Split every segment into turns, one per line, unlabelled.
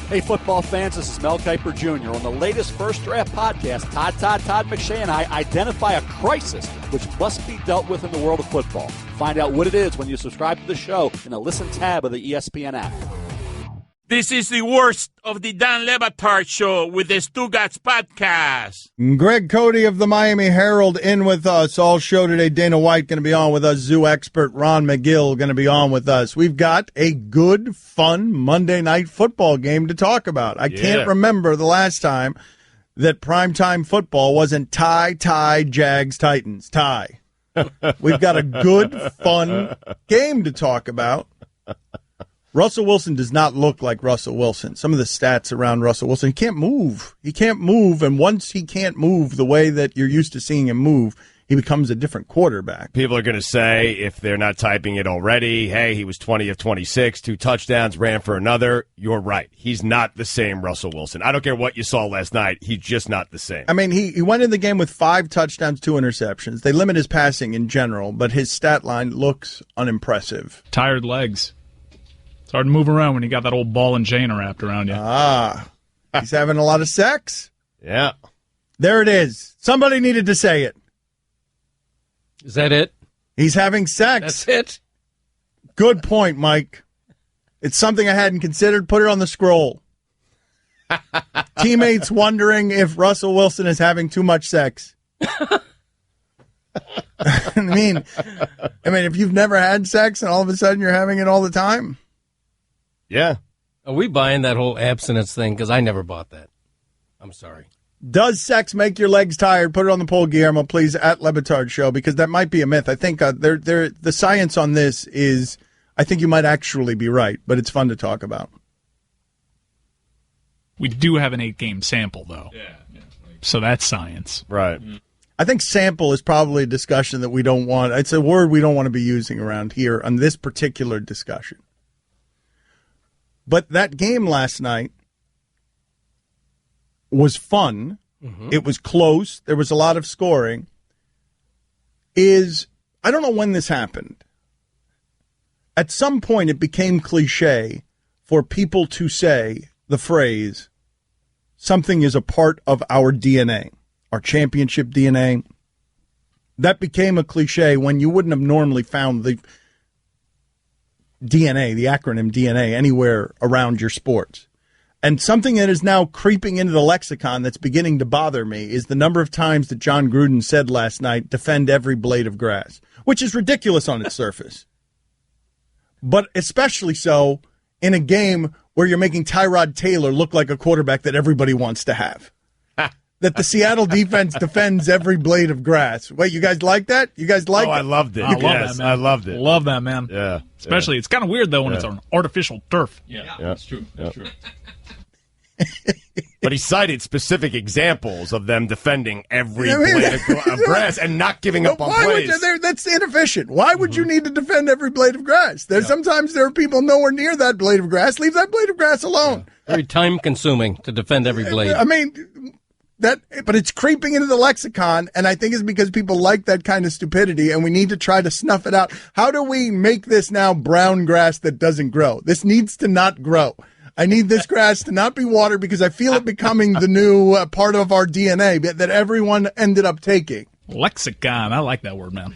Hey, football fans, this is Mel Kiper Jr. On the latest First Draft podcast, Todd McShay and I identify a crisis which must be dealt with in the world of football. Find out what it is when you subscribe to the show in the Listen tab of the ESPN app.
This is the worst of the Dan Le Batard Show with the Stugatz podcast.
Greg Cody of the Miami Herald in with us all show today. Dana White going to be on with us. Zoo expert Ron McGill going to be on with us. We've got a good, fun Monday night football game to talk about. I can't remember the last time that primetime football wasn't tie, Jags, Titans, tie. We've got a good, fun game to talk about. Russell Wilson does not look like Russell Wilson. Some of the stats around Russell Wilson, he can't move. He can't move, and once he can't move the way that you're used to seeing him move, he becomes a different quarterback.
People are going to say, if they're not typing it already, hey, he was 20 of 26, 2 touchdowns, ran for another. You're right. He's not the same Russell Wilson. I don't care what you saw last night. He's just not the same.
I mean, he went in the game with 5 touchdowns, 2 interceptions. They limit his passing in general, but his stat line looks unimpressive.
Tired legs. It's hard to move around when you got that old ball and chain wrapped around you.
He's having a lot of sex.
Yeah.
There it is. Somebody needed to say it.
Is that it?
He's having sex.
That's it?
Good point, Mike. It's something I hadn't considered. Put it on the scroll. Teammates wondering if Russell Wilson is having too much sex. I mean, if you've never had sex and all of a sudden you're having it all the time.
Yeah.
Are we buying that whole abstinence thing? Because I never bought that. I'm sorry.
Does sex make your legs tired? Put it on the poll, Guillermo, please, at Le Batard Show, because that might be a myth. I think the science on this is, I think you might actually be right, but it's fun to talk about.
We do have an 8-game sample, though. Yeah. So that's science.
Right.
I think sample is probably a discussion that we don't want. It's a word we don't want to be using around here on this particular discussion. But that game last night was fun. Mm-hmm. It was close. There was a lot of scoring. I don't know when this happened. At some point, it became cliche for people to say the phrase, something is a part of our DNA, our championship DNA. That became a cliche when you wouldn't have normally found the DNA, the acronym DNA, anywhere around your sports. And something that is now creeping into the lexicon that's beginning to bother me is the number of times that John Gruden said last night, defend every blade of grass, which is ridiculous on its surface. But especially so in a game where you're making Tyrod Taylor look like a quarterback that everybody wants to have. That the Seattle defense defends every blade of grass. Wait, you guys like that? You guys like it?
I loved it.
I love that, man.
I loved it.
Love that, man.
Yeah.
Especially, it's kind of weird, though, when it's on artificial turf.
Yeah, that's true. That's true.
But he cited specific examples of them defending every blade of grass and not giving up on plays.
That's inefficient. Why would you need to defend every blade of grass? Sometimes there are people nowhere near that blade of grass. Leave that blade of grass alone.
Very time-consuming to defend every blade.
I mean, but it's creeping into the lexicon, and I think it's because people like that kind of stupidity, and we need to try to snuff it out. How do we make this now brown grass that doesn't grow? This needs to not grow. I need this grass to not be watered because I feel it becoming the new part of our DNA that everyone ended up taking.
Lexicon. I like that word, man.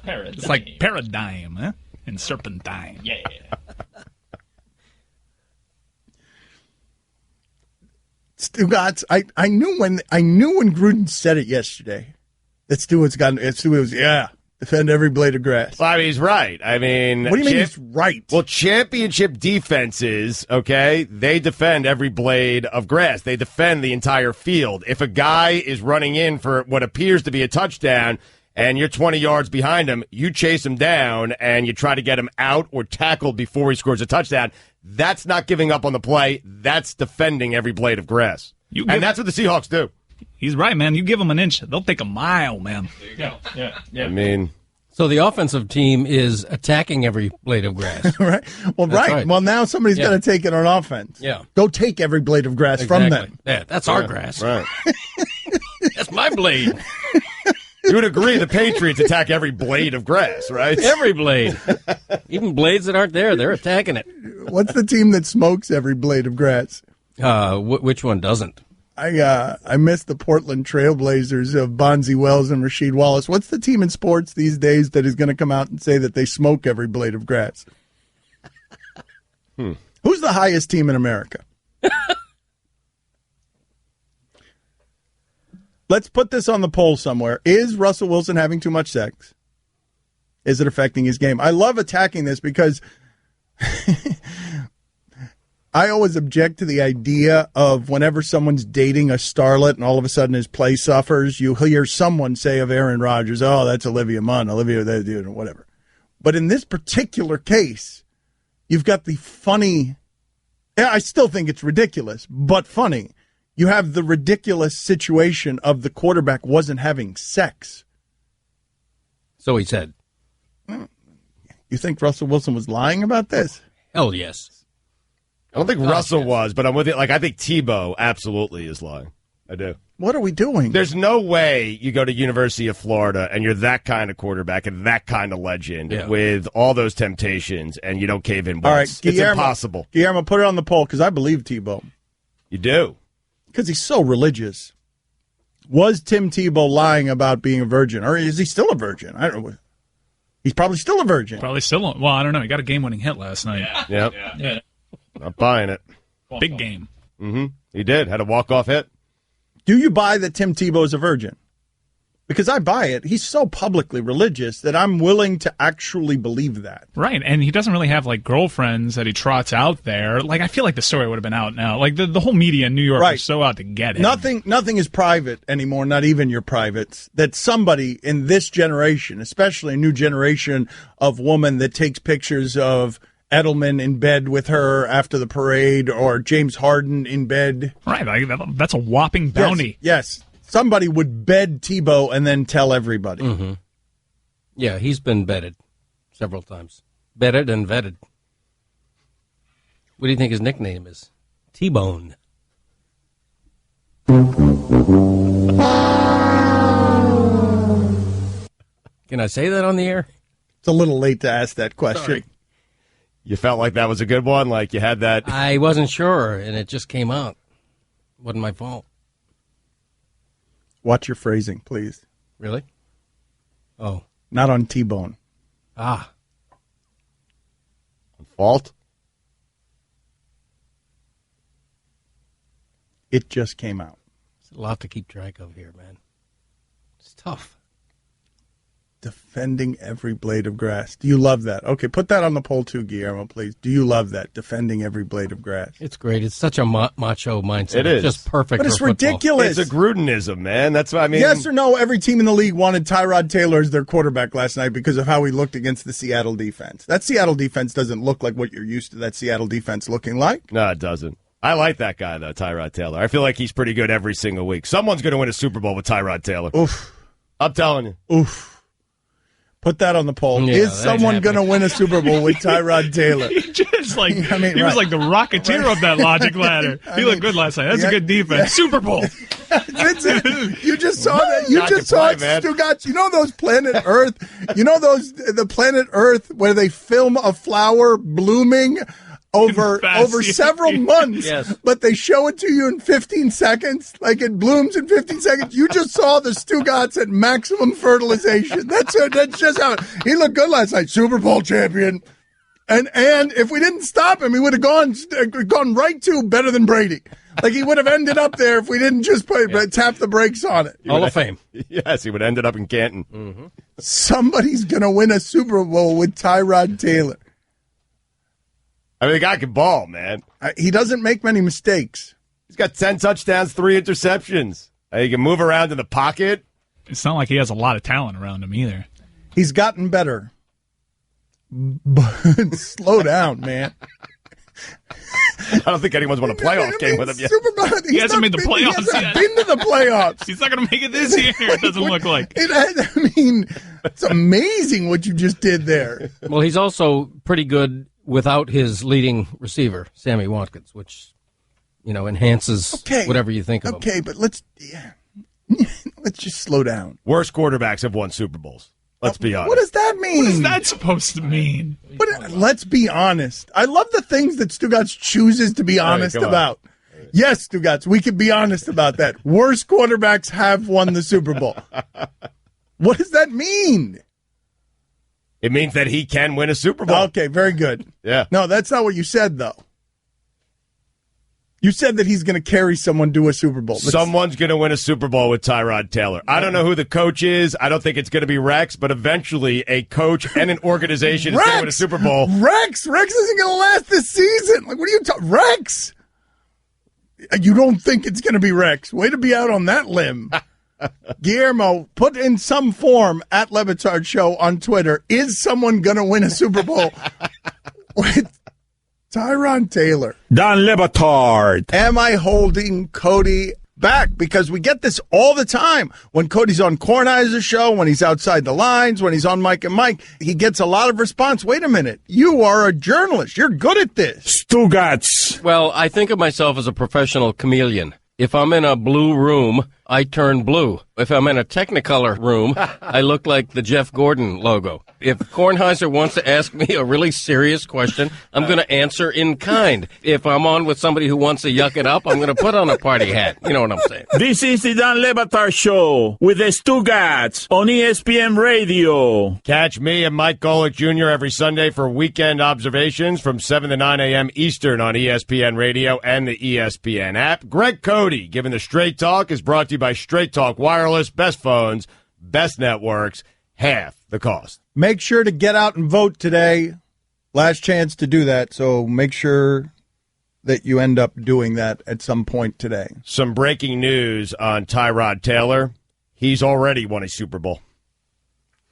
It's like paradigm and serpentine.
Yeah.
Stugotz, I knew when Gruden said it yesterday. Stu was defend every blade of grass.
Well, I mean, he's right. I mean,
what do you mean he's right?
Well, championship defenses, okay, they defend every blade of grass. They defend the entire field. If a guy is running in for what appears to be a touchdown and you're 20 yards behind him, you chase him down and you try to get him out or tackled before he scores a touchdown. That's not giving up on the play. That's defending every blade of grass. And that's what the Seahawks do.
He's right, man. You give them an inch, they'll take a mile, man.
There you go. Yeah.
I mean,
so the offensive team is attacking every blade of grass.
Right. Well, right. Well, now somebody's got to take it on offense.
Yeah.
Go take every blade of grass from them.
Yeah, that's our grass.
Right.
That's my blade.
You would agree the Patriots attack every blade of grass, right?
Every blade. Even blades that aren't there, they're attacking it.
What's the team that smokes every blade of grass?
Which one doesn't?
I miss the Portland Trailblazers of Bonzi Wells and Rasheed Wallace. What's the team in sports these days that is going to come out and say that they smoke every blade of grass? Who's the highest team in America? Let's put this on the poll somewhere. Is Russell Wilson having too much sex? Is it affecting his game? I love attacking this because I always object to the idea of whenever someone's dating a starlet and all of a sudden his play suffers, you hear someone say of Aaron Rodgers, oh, that's Olivia Munn, whatever. But in this particular case, you've got the funny, I still think it's ridiculous, but funny. You have the ridiculous situation of the quarterback wasn't having sex.
So he said.
You think Russell Wilson was lying about this?
Hell yes.
I don't think Russell was, but I'm with you. Like, I think Tebow absolutely is lying. I do.
What are we doing?
There's no way you go to University of Florida and you're that kind of quarterback and that kind of legend with all those temptations and you don't cave in once.
All right, Guillermo,
it's impossible.
Guillermo, put it on the poll because I believe Tebow.
You do?
Because he's so religious. Was Tim Tebow lying about being a virgin? Or is he still a virgin? I don't know. He's probably still a virgin.
Probably still. Well, I don't know. He got a game-winning hit last night.
Yep.
Yeah.
Not buying it.
Big game.
Mm-hmm. He did. Had a walk-off hit.
Do you buy that Tim Tebow is a virgin? Because I buy it. He's so publicly religious that I'm willing to actually believe that.
Right, and he doesn't really have, like, girlfriends that he trots out there. Like, I feel like the story would have been out now. Like, the whole media in New York is so out to get it.
Nothing is private anymore, not even your privates. That somebody in this generation, especially a new generation of woman that takes pictures of Edelman in bed with her after the parade or James Harden in bed.
Right, that's a whopping bounty.
Yes. Somebody would bed Tebow and then tell everybody.
Mm-hmm. Yeah, he's been bedded several times. Bedded and vetted. What do you think his nickname is? T-Bone. Can I say that on the air?
It's a little late to ask that question.
Sorry.
You felt like that was a good one? Like you had that?
I wasn't sure, and it just came out. Wasn't my fault.
Watch your phrasing, please.
Really? Oh.
Not on T-Bone.
Ah.
Fault?
It just came out.
It's a lot to keep track of here, man. It's tough.
Defending every blade of grass. Do you love that? Okay, put that on the poll too, Guillermo, please. Do you love that? Defending every blade of grass.
It's great. It's such a macho mindset.
It is.
It's just perfect.
But it's
for football.
ridiculous.
It's a Grudenism, man. That's what I mean.
Yes or no, every team in the league wanted Tyrod Taylor as their quarterback last night because of how he looked against the Seattle defense. That Seattle defense doesn't look like what you're used to that Seattle defense looking like.
No, it doesn't. I like that guy, though, Tyrod Taylor. I feel like he's pretty good every single week. Someone's going to win a Super Bowl with Tyrod Taylor.
Oof.
I'm telling you.
Oof. Put that on the poll.
Yeah,
is someone going to win a Super Bowl with Tyrod Taylor?
He just like he was like the Rocketeer of that logic ladder. He looked good last night. That's a good defense. Yeah. Super Bowl.
You just saw that. You just saw it, Stugotz. You know those Planet Earth. You know the Planet Earth where they film a flower blooming over several months,
yes.
But they show it to you in 15 seconds, like it blooms in 15 seconds. You just saw the Stugotz at maximum fertilization. That's just how he looked good last night. Super Bowl champion, and if we didn't stop him, he would have gone right to better than Brady. Like he would have ended up there if we didn't just tap the brakes on it.
Hall of Fame.
Yes, he would have ended up in Canton.
Mm-hmm.
Somebody's gonna win a Super Bowl with Tyrod Taylor.
I mean, the guy can ball, man.
He doesn't make many mistakes.
He's got 10 touchdowns, 3 interceptions. He can move around in the pocket.
It's not like he has a lot of talent around him either.
He's gotten better. But slow down, man.
I don't think anyone's won a playoff game with him yet.
He hasn't made the playoffs yet.
Been to the playoffs.
He's not going to make it this year, it doesn't look like.
It's amazing what you just did there.
Well, he's also pretty good without his leading receiver, Sammy Watkins, which, enhances whatever you think of him.
Okay, but let's just slow down.
Worst quarterbacks have won Super Bowls. Let's be honest.
What does that mean?
What is that supposed to mean?
Let's be honest. I love the things that Stugotz chooses to be honest about. Yes, Stugotz, we can be honest about that. Worst quarterbacks have won the Super Bowl. What does that mean?
It means that he can win a Super Bowl.
Okay, very good.
Yeah.
No, that's not what you said, though. You said that he's going to carry someone to a Super Bowl.
Someone's going to win a Super Bowl with Tyrod Taylor. I don't know who the coach is. I don't think it's going to be Rex, but eventually a coach and an organization is going to win a Super Bowl.
Rex isn't going to last this season. Like, what are you talking? Rex? You don't think it's going to be Rex? Way to be out on that limb. Guillermo, put in some form at Le Batard Show on Twitter. Is someone going to win a Super Bowl with Tyrod Taylor?
Dan Le Batard.
Am I holding Cody back? Because we get this all the time. When Cody's on Kornheiser's show, when he's outside the lines, when he's on Mike and Mike, he gets a lot of response. Wait a minute. You are a journalist. You're good at this.
Stugotz.
Well, I think of myself as a professional chameleon. If I'm in a blue room, I turn blue. If I'm in a Technicolor room, I look like the Jeff Gordon logo. If Kornheiser wants to ask me a really serious question, I'm going to answer in kind. If I'm on with somebody who wants to yuck it up, I'm going to put on a party hat. You know what I'm saying?
This is the Dan Le Batard Show with the Stugotz on ESPN Radio.
Catch me and Mike Golick Jr. every Sunday for weekend observations from 7 to 9 a.m. Eastern on ESPN Radio and the ESPN app. Greg Cody, giving the Straight Talk, is brought to you by Straight Talk Wireless. Best phones, best networks, half the cost.
Make sure to get out and vote today. Last chance to do that, so make sure that you end up doing that at some point today.
Some breaking news on Tyrod Taylor. He's already won a Super Bowl.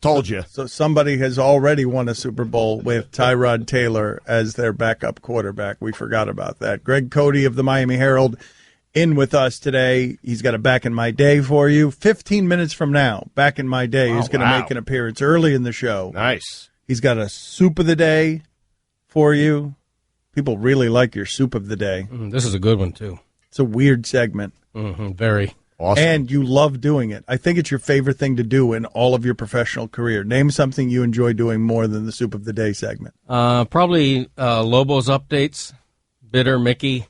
Told you.
So somebody has already won a Super Bowl with Tyrod Taylor as their backup quarterback. We forgot about that. Greg Cody of the Miami Herald in with us today. He's got a Back in My Day for you. 15 minutes from now, Back in My Day is going to make an appearance early in the show.
Nice.
He's got a Soup of the Day for you. People really like your Soup of the Day.
This is a good one, too.
It's a weird segment.
Very.
Awesome.
And you love doing it. I think it's your favorite thing to do in all of your professional career. Name something you enjoy doing more than the Soup of the Day segment.
Probably Lobo's updates, Bitter Mickey,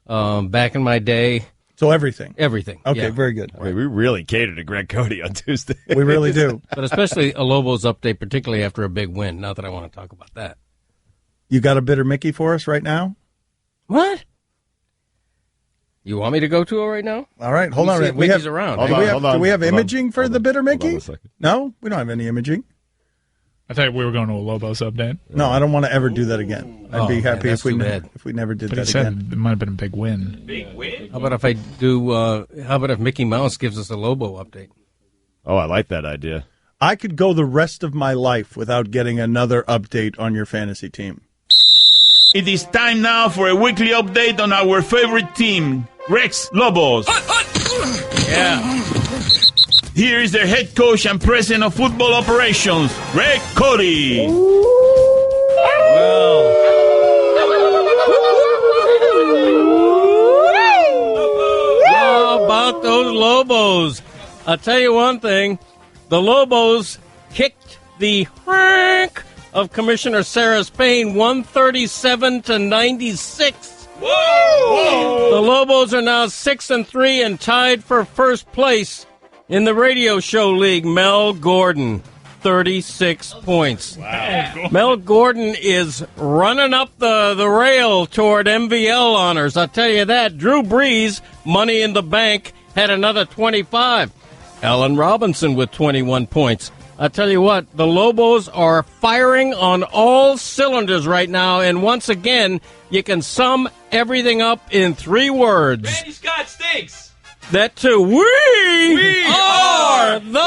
Back in My Day.
So everything.
Everything.
Okay,
yeah.
very good.
I mean, we really cater to Greg Cody on Tuesday.
We really do.
But especially a Lobo's update, particularly after a big win. Not that I want to talk about that.
You got a Bitter Mickey for us right now?
What? You want me to go to it right now?
All right, hold on.
We have around.
Do we have imaging for the Bitter Mickey? No, we don't have any imaging.
I thought we were going to a Lobos update.
No, I don't want to ever do that again. I'd be happy if we never did
But
that
he said
again.
it might have been a big win.
Big win?
How about if I do? How about if Mickey Mouse gives us a Lobo update?
Oh, I like that idea.
I could go the rest of my life without getting another update on your fantasy team.
It is time now for a weekly update on our favorite team, Rex Lobos.
Yeah.
Here is their head coach and president of football operations, Greg Cody.
How about those Lobos? I'll tell you one thing. The Lobos kicked the rank of Commissioner Sarah Spain 137-96.
Whoa!
The Lobos are now 6-3 and tied for first place in the radio show league. Mel Gordon, 36 points.
Wow.
Mel Gordon is running up the rail toward MVL honors. I'll tell you that. Drew Brees, Money in the Bank, had another 25. Allen Robinson with 21 points. I'll tell you what, the Lobos are firing on all cylinders right now, and once again, you can sum everything up in 3 words.
Randy Scott stinks.
That too. We are the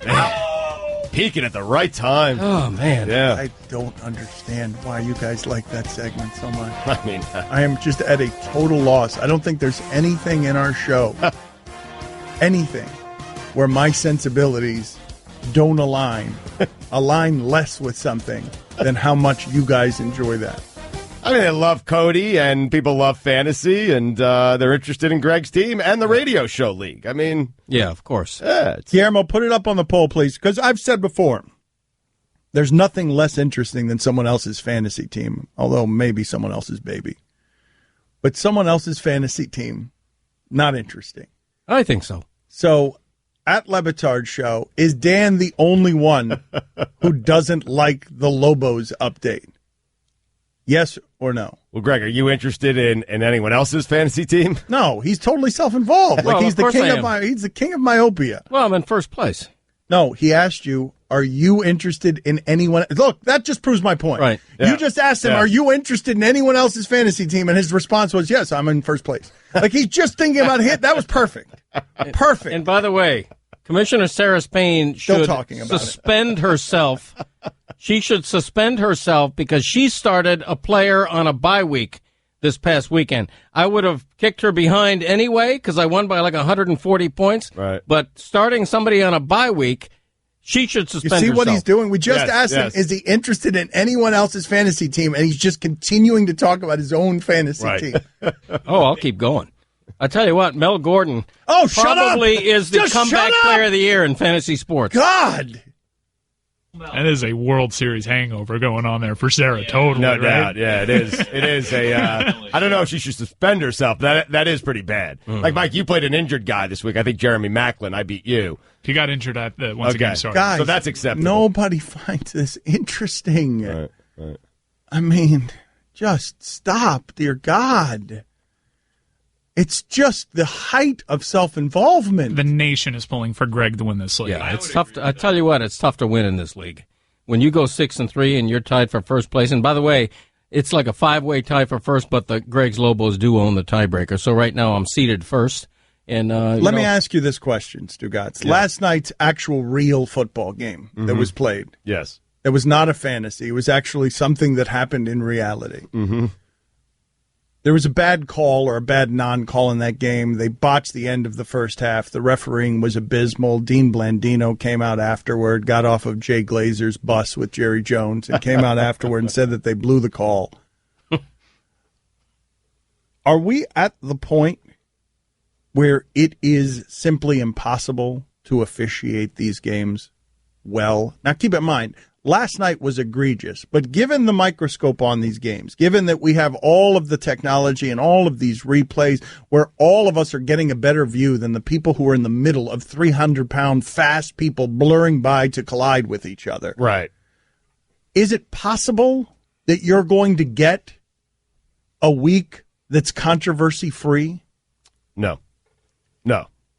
Lobos!
Peaking at the right time.
Oh, man.
Yeah.
I don't understand why you guys like that segment so much.
I mean,
I am just at a total loss. I don't think there's anything in our show, anything, where my sensibilities don't align less with something than how much you guys enjoy that.
I mean, they love Cody, and people love fantasy, and they're interested in Greg's team and the radio show league. I mean,
Yeah, of course.
yeah,
Guillermo, put it up on the poll, please, because I've said before, There's nothing less interesting than someone else's fantasy team, although maybe someone else's baby. But someone else's fantasy team, not interesting.
I think so.
So, at Le Batard Show, is Dan the only one who doesn't like the Lobos update? Yes or no?
Well, Greg, are you interested in anyone else's fantasy team?
No, he's totally self-involved.
Well,
he's
of
he's the king of myopia.
Well, I'm in first place.
No, he asked you, are you interested in anyone? Look, that just proves my point.
Right.
You
Yeah.
just asked him,
Yeah.
are you interested in anyone else's fantasy team? And his response was, yes, I'm in first place. Like, he's just thinking about hit. That was perfect. Perfect.
And by the way, Commissioner Sarah Spain should
talking about
suspend herself. She should suspend herself because she started a player on a bye week this past weekend. I would have kicked her behind anyway because I won by like 140 points.
Right.
But starting somebody on a bye week, she should
You
suspend
see
herself.
what he's doing? We just
Yes,
asked him,
yes.
is he interested in anyone else's fantasy team? And he's just continuing to talk about his own fantasy
Right.
team.
Oh, I'll keep going. I tell you what, Mel Gordon
Oh, shut up!
probably is the
Just
comeback
shut up!
player of the year in fantasy sports.
God!
That is a World Series hangover going on there for Sarah, totally.
No
right?
doubt. Yeah, it is. It is a. I don't know if she should suspend herself. That is pretty bad. Like, Mike, you played an injured guy this week. I think Jeremy Macklin. I beat you.
He got injured at the once
Okay.
again. Sorry.
Guys,
So that's acceptable.
Nobody finds this interesting.
Right.
I mean, just stop, dear God. It's just the height of self-involvement.
The nation is pulling for Greg to win this league.
Yeah, it's tough. I tell you what, it's tough to win in this league. When you go 6-3 and you're tied for first place, and by the way, it's like a 5-way tie for first, but the Greg's Lobos do own the tiebreaker. So right now I'm seated first. And
Let me ask you this question, Stugatz.
Yeah.
Last night's actual real football game that was played,
Yes.
it was not a fantasy. It was actually something that happened in reality.
Mm-hmm.
There was a bad call or a bad non-call in that game. They botched the end of the first half. The refereeing was abysmal. Dean Blandino came out afterward, got off of Jay Glazer's bus with Jerry Jones, and came out afterward and said that they blew the call. Are we at the point where it is simply impossible to officiate these games well? Now, keep in mind, last night was egregious, but given the microscope on these games, given that we have all of the technology and all of these replays where all of us are getting a better view than the people who are in the middle of 300-pound fast people blurring by to collide with each other,
Right.
is it possible that you're going to get a week that's controversy-free?
No.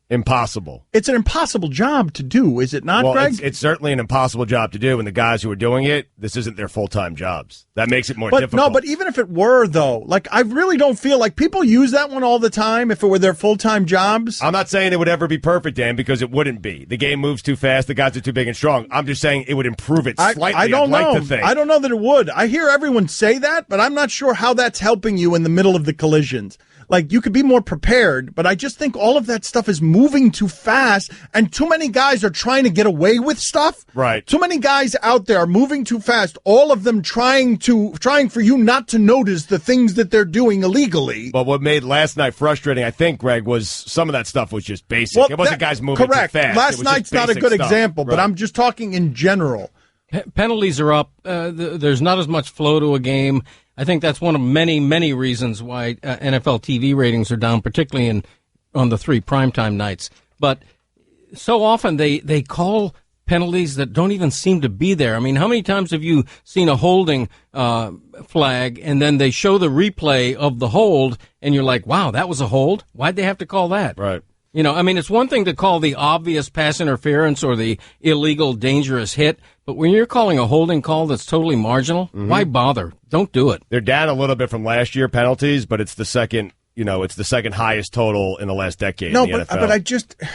Impossible.
It's an impossible job to do, is it not,
Well,
Greg?
it's certainly an impossible job to do, and the guys who are doing it, this isn't their full-time jobs. That makes it more difficult.
No, but even if it were, though, like, I really don't feel like people use that one all the time if it were their full-time jobs.
I'm not saying it would ever be perfect, Dan, because it wouldn't be. The game moves too fast. The guys are too big and strong. I'm just saying it would improve it slightly.
I don't
I'd
know.
like to think.
I don't know that it would. I hear everyone say that, but I'm not sure how that's helping you in the middle of the collisions. Like, you could be more prepared, but I just think all of that stuff is moving too fast, and too many guys are trying to get away with stuff.
Right.
Too many guys out there are moving too fast, all of them trying for you not to notice the things that they're doing illegally.
But what made last night frustrating, I think, Greg, was some of that stuff was just basic.
Well,
it wasn't guys moving
correct.
too fast.
Last
It was
night's
just
not a
basic
good
stuff.
example, but
Right.
I'm just talking in general.
penalties are up. There's not as much flow to a game. I think that's one of many, many reasons why NFL TV ratings are down, particularly on the 3 primetime nights. But so often they call penalties that don't even seem to be there. I mean, how many times have you seen a holding flag and then they show the replay of the hold and you're like, wow, that was a hold? Why'd they have to call that?
Right.
You know, I mean, it's one thing to call the obvious pass interference or the illegal, dangerous hit, but when you're calling a holding call that's totally marginal, why bother? Don't do it.
They're down a little bit from last year penalties, but it's the second highest total in the last decade.
No,
in the
but
NFL.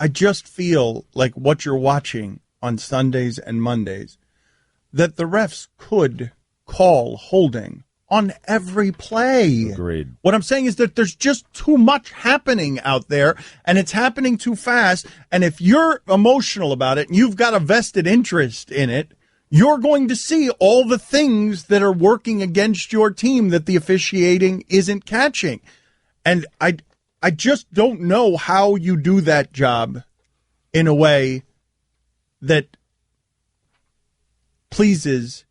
I just feel like what you're watching on Sundays and Mondays, that the refs could call holding on every play.
Agreed.
What I'm saying is that there's just too much happening out there, and it's happening too fast. And if you're emotional about it and you've got a vested interest in it, you're going to see all the things that are working against your team that the officiating isn't catching. And I just don't know how you do that job in a way that pleases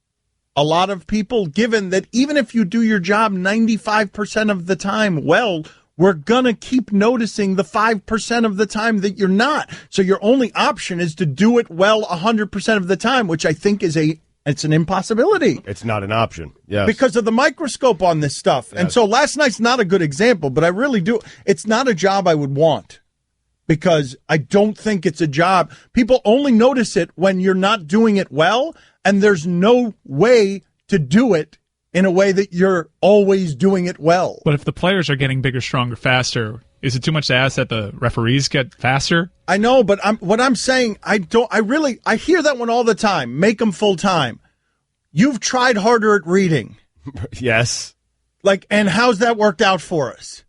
a lot of people, given that even if you do your job 95% of the time well, we're going to keep noticing the 5% of the time that you're not. So your only option is to do it well 100% of the time, which I think is it's an impossibility.
It's not an option. Yes.
Because of the microscope on this stuff. Yes. And so last night's not a good example, but I really do. It's not a job I would want because I don't think it's a job. People only notice it when you're not doing it well, and there's no way to do it in a way that you're always doing it well.
But if the players are getting bigger, stronger, faster, is it too much to ask that the referees get faster?
I know, but what I'm saying, I hear that one all the time. Make them full time. You've tried harder at reading.
Yes.
And how's that worked out for us?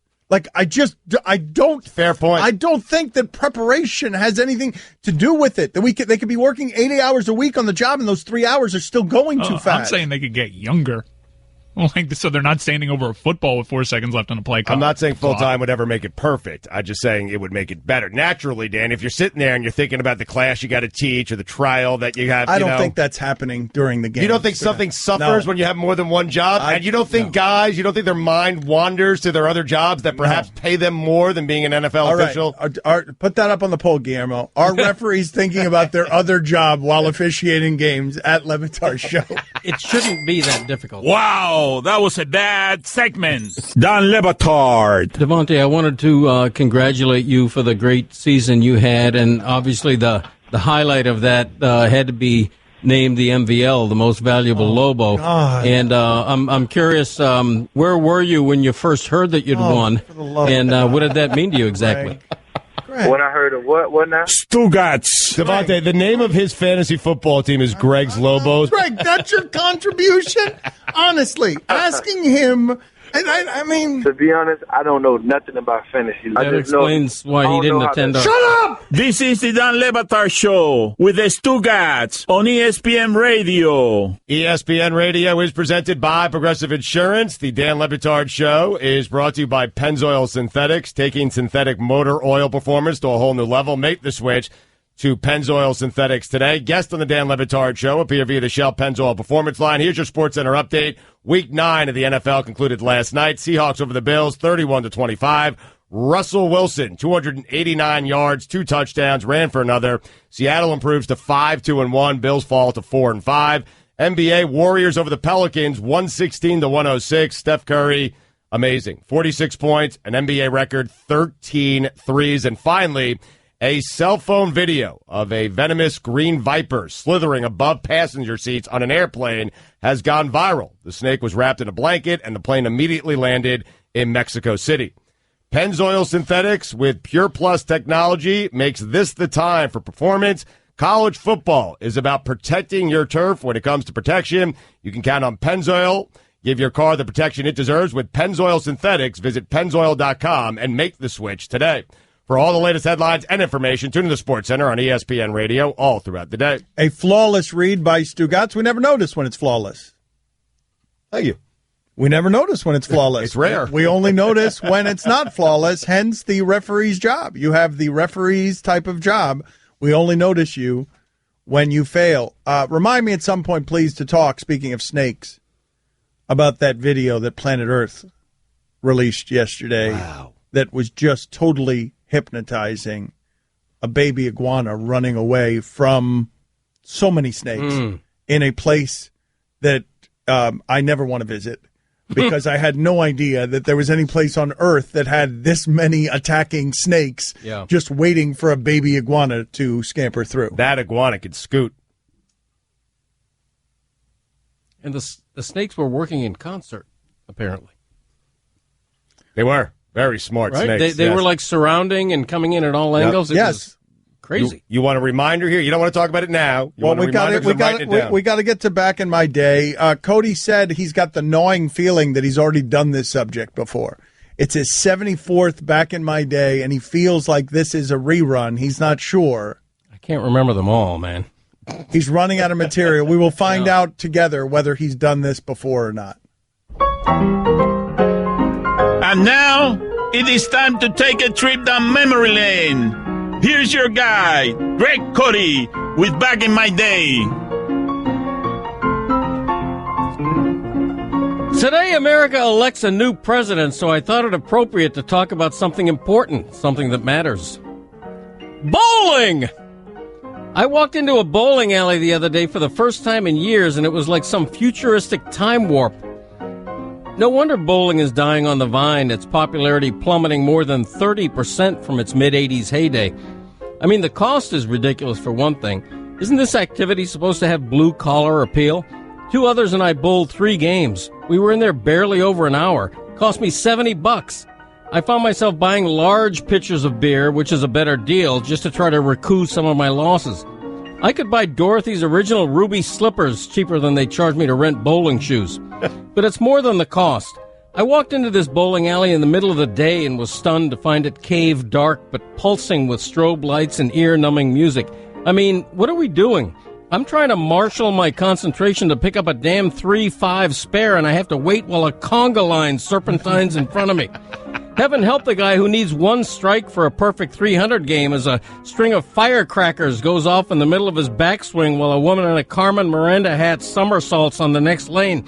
I don't.
Fair point.
I don't think that preparation has anything to do with it. That they could be working 80 hours a week on the job, and those 3 hours are still going too fast.
I'm saying they could get younger. So they're not standing over a football with 4 seconds left on the play clock.
I'm not saying full-time would ever make it perfect. I'm just saying it would make it better. Naturally, Dan, if you're sitting there and you're thinking about the class you got to teach or the trial that you have,
I don't think that's happening during the game.
You don't think something suffers when you have more than one job? And you don't think you don't think their mind wanders to their other jobs that perhaps pay them more than being an NFL official?
Put that up on the poll, Guillermo. Are referees thinking about their other job while officiating games at Le Batard Show?
It shouldn't be that difficult.
Wow, that was a bad segment. Dan Le Batard.
Devontae, I wanted to congratulate you for the great season you had, and obviously the highlight of that had to be named the MVL, the most valuable Lobo.
God.
And I'm curious, where were you when you first heard that you'd won, and what did that mean to you exactly?
When I heard of what now?
Stugatz.
Devontae, the name of his fantasy football team is Greg's Lobos.
Greg, that's your contribution? Honestly, asking him, I mean...
To be honest, I don't know nothing about fantasy.
That explains why he didn't attend our...
Shut up!
This is the Dan Le Batard Show with the Stugatz on ESPN Radio.
ESPN Radio is presented by Progressive Insurance. The Dan Le Batard Show is brought to you by Pennzoil Synthetics, taking synthetic motor oil performance to a whole new level. Make the switch to Pennzoil Synthetics today. Guest on the Dan Le Batard Show appear via the Shell Pennzoil Performance Line. Here's your SportsCenter update. Week 9 of the NFL concluded last night. Seahawks over the Bills, 31-25. Russell Wilson, 289 yards, 2 touchdowns, ran for another. Seattle improves to 5-2-1. Bills fall to 4-5. NBA Warriors over the Pelicans, 116-106. Steph Curry, amazing. 46 points, an NBA record, 13 threes. And finally, a cell phone video of a venomous green viper slithering above passenger seats on an airplane has gone viral. The snake was wrapped in a blanket, and the plane immediately landed in Mexico City. Pennzoil Synthetics with Pure Plus technology makes this the time for performance. College football is about protecting your turf. When it comes to protection, you can count on Pennzoil. Give your car the protection it deserves with Pennzoil Synthetics. Visit Pennzoil.com and make the switch today. For all the latest headlines and information, tune in to the SportsCenter on ESPN Radio all throughout the day.
A flawless read by Stugatz. We never notice when it's flawless.
Thank you.
We never notice when it's flawless.
It's rare.
We only notice when it's not flawless, hence the referee's job. You have the referee's type of job. We only notice you when you fail. Remind me at some point, please, to talk, speaking of snakes, about that video that Planet Earth released yesterday.
Wow.
That was just totally hypnotizing. A baby iguana running away from so many snakes in a place that I never want to visit because I had no idea that there was any place on Earth that had this many attacking snakes just waiting for a baby iguana to scamper through.
That iguana could scoot.
And the snakes were working in concert, apparently.
They were. Very smart snakes.
They were like surrounding and coming in at all angles. It was crazy.
You want a reminder here? You don't want to talk about it now.
We got to get to back in my day. Cody said he's got the gnawing feeling that he's already done this subject before. It's his 74th back in my day, and he feels like this is a rerun. He's not sure.
I can't remember them all, man.
He's running out of material. We will find out together whether he's done this before or not.
And now, it is time to take a trip down memory lane. Here's your guy, Greg Cody, with Back in My Day.
Today, America elects a new president, so I thought it appropriate to talk about something important, something that matters. Bowling! I walked into a bowling alley the other day for the first time in years, and it was like some futuristic time warp. No wonder bowling is dying on the vine, its popularity plummeting more than 30% from its mid-'80s heyday. I mean, the cost is ridiculous for one thing. Isn't this activity supposed to have blue-collar appeal? 2 others and I bowled 3 games. We were in there barely over an hour. Cost me $70. I found myself buying large pitchers of beer, which is a better deal, just to try to recoup some of my losses. I could buy Dorothy's original ruby slippers cheaper than they charged me to rent bowling shoes. But it's more than the cost. I walked into this bowling alley in the middle of the day and was stunned to find it cave dark but pulsing with strobe lights and ear-numbing music. I mean, what are we doing? I'm trying to marshal my concentration to pick up a damn 3-5 spare, and I have to wait while a conga line serpentines in front of me. Heaven help the guy who needs 1 strike for a perfect 300 game as a string of firecrackers goes off in the middle of his backswing while a woman in a Carmen Miranda hat somersaults on the next lane.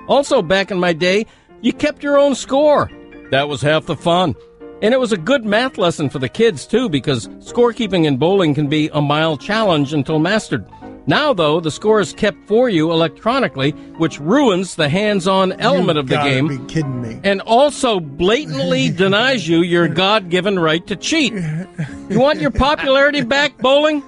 Also, back in my day, you kept your own score. That was half the fun. And it was a good math lesson for the kids, too, because scorekeeping in bowling can be a mild challenge until mastered. Now, though, the score is kept for you electronically, which ruins the hands-on element of the game.
You gotta be kidding me.
And also blatantly denies you your God-given right to cheat. You want your popularity back, bowling?